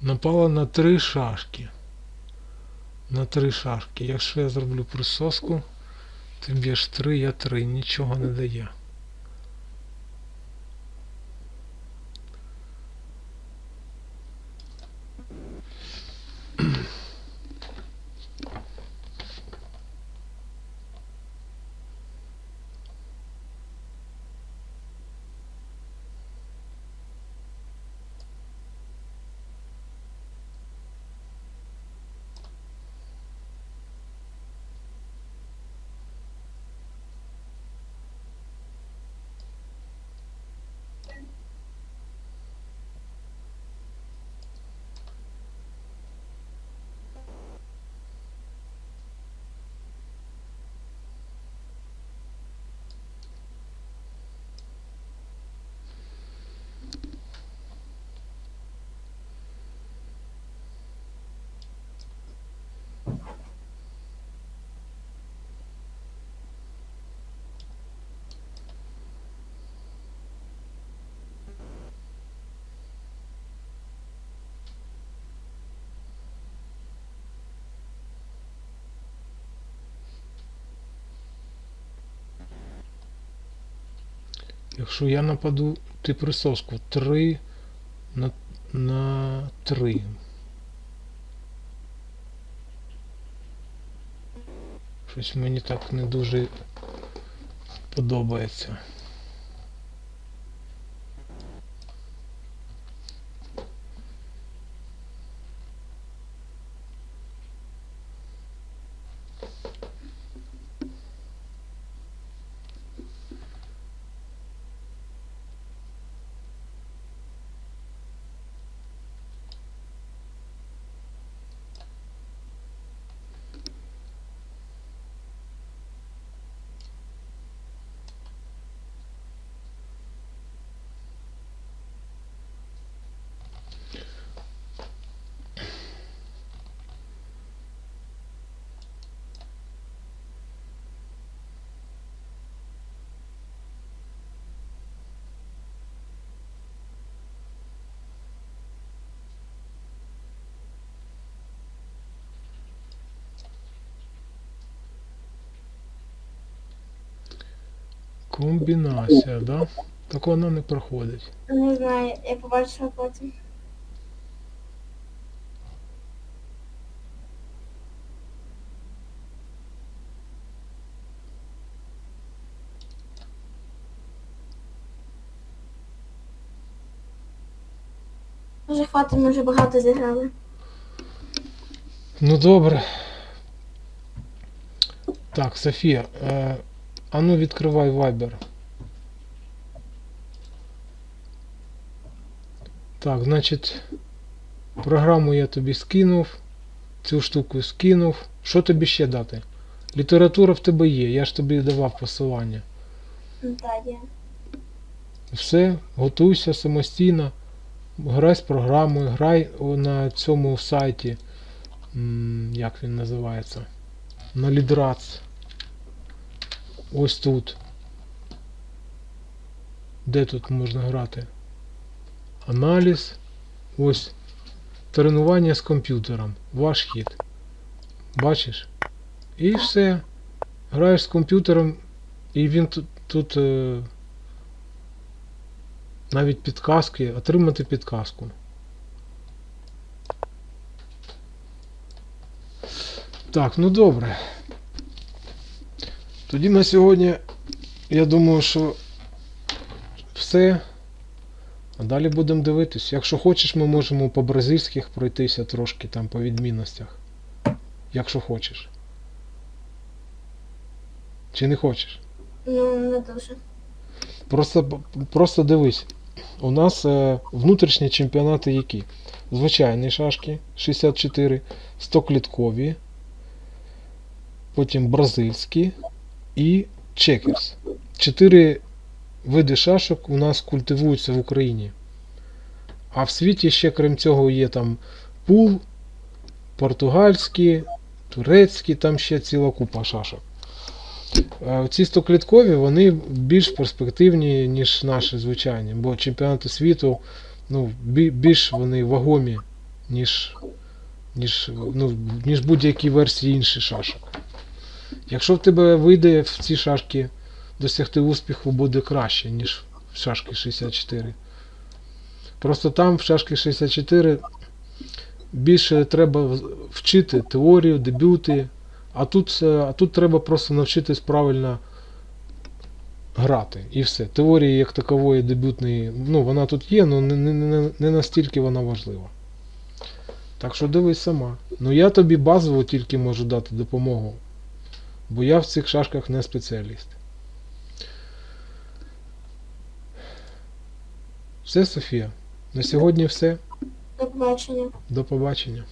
Напала на 3 шашки. На 3 шашки. Якщо я зроблю присоску, ти б'єш 3, я 3. Нічого не дає. Якщо я нападу, ти присоску 3 на на 3. Щось мені так не дуже подобається. Комбінація, да? Так вона не проходить. Не знаю, я побачила потім. Вже хватить, ми вже багато зіграли. Ну добре. Так, Софія, а ну відкривай Viber. Так, значить, програму я тобі скинув, цю штуку скинув. Що тобі ще дати? Література в тебе є, я ж тобі давав посилання. Так, є. Все, готуйся самостійно, грай з програмою, грай на цьому сайті, як він називається, на Лідрац. Ось тут. Де тут можна грати? Аналіз. Ось. Тренування з комп'ютером. Ваш хід. Бачиш? І все. Граєш з комп'ютером, і він тут навіть підказки, отримати підказку. Так, ну добре. Тоді на сьогодні, я думаю, що все. А далі будемо дивитись. Якщо хочеш, ми можемо по бразильських пройтися трошки там по відмінностях. Якщо хочеш. Чи не хочеш? Ну, не дуже. Просто дивись. У нас внутрішні чемпіонати які? Звичайні шашки 64, 100-кліткові, потім бразильські і чекерс. 4 види шашок у нас культивуються в Україні. А в світі ще, крім цього, є там пул, португальські, турецькі, там ще ціла купа шашок. Ці 100-кліткові, вони більш перспективні, ніж наші звичайні, бо чемпіонати світу, ну, більш вони вагомі, ніж будь-які версії інших шашок. Якщо в тебе вийде в ці шашки досягти успіху, буде краще, ніж в шашки 64. Просто там в шашки 64 більше треба вчити теорію, дебюти, а тут треба просто навчитись правильно грати. І все. Теорії як такової дебютної, ну вона тут є, але не настільки вона важлива. Так що дивись сама. Ну я тобі базово тільки можу дати допомогу, бо я в цих шашках не спеціаліст. Все, Софія. На сьогодні все. До побачення. До побачення.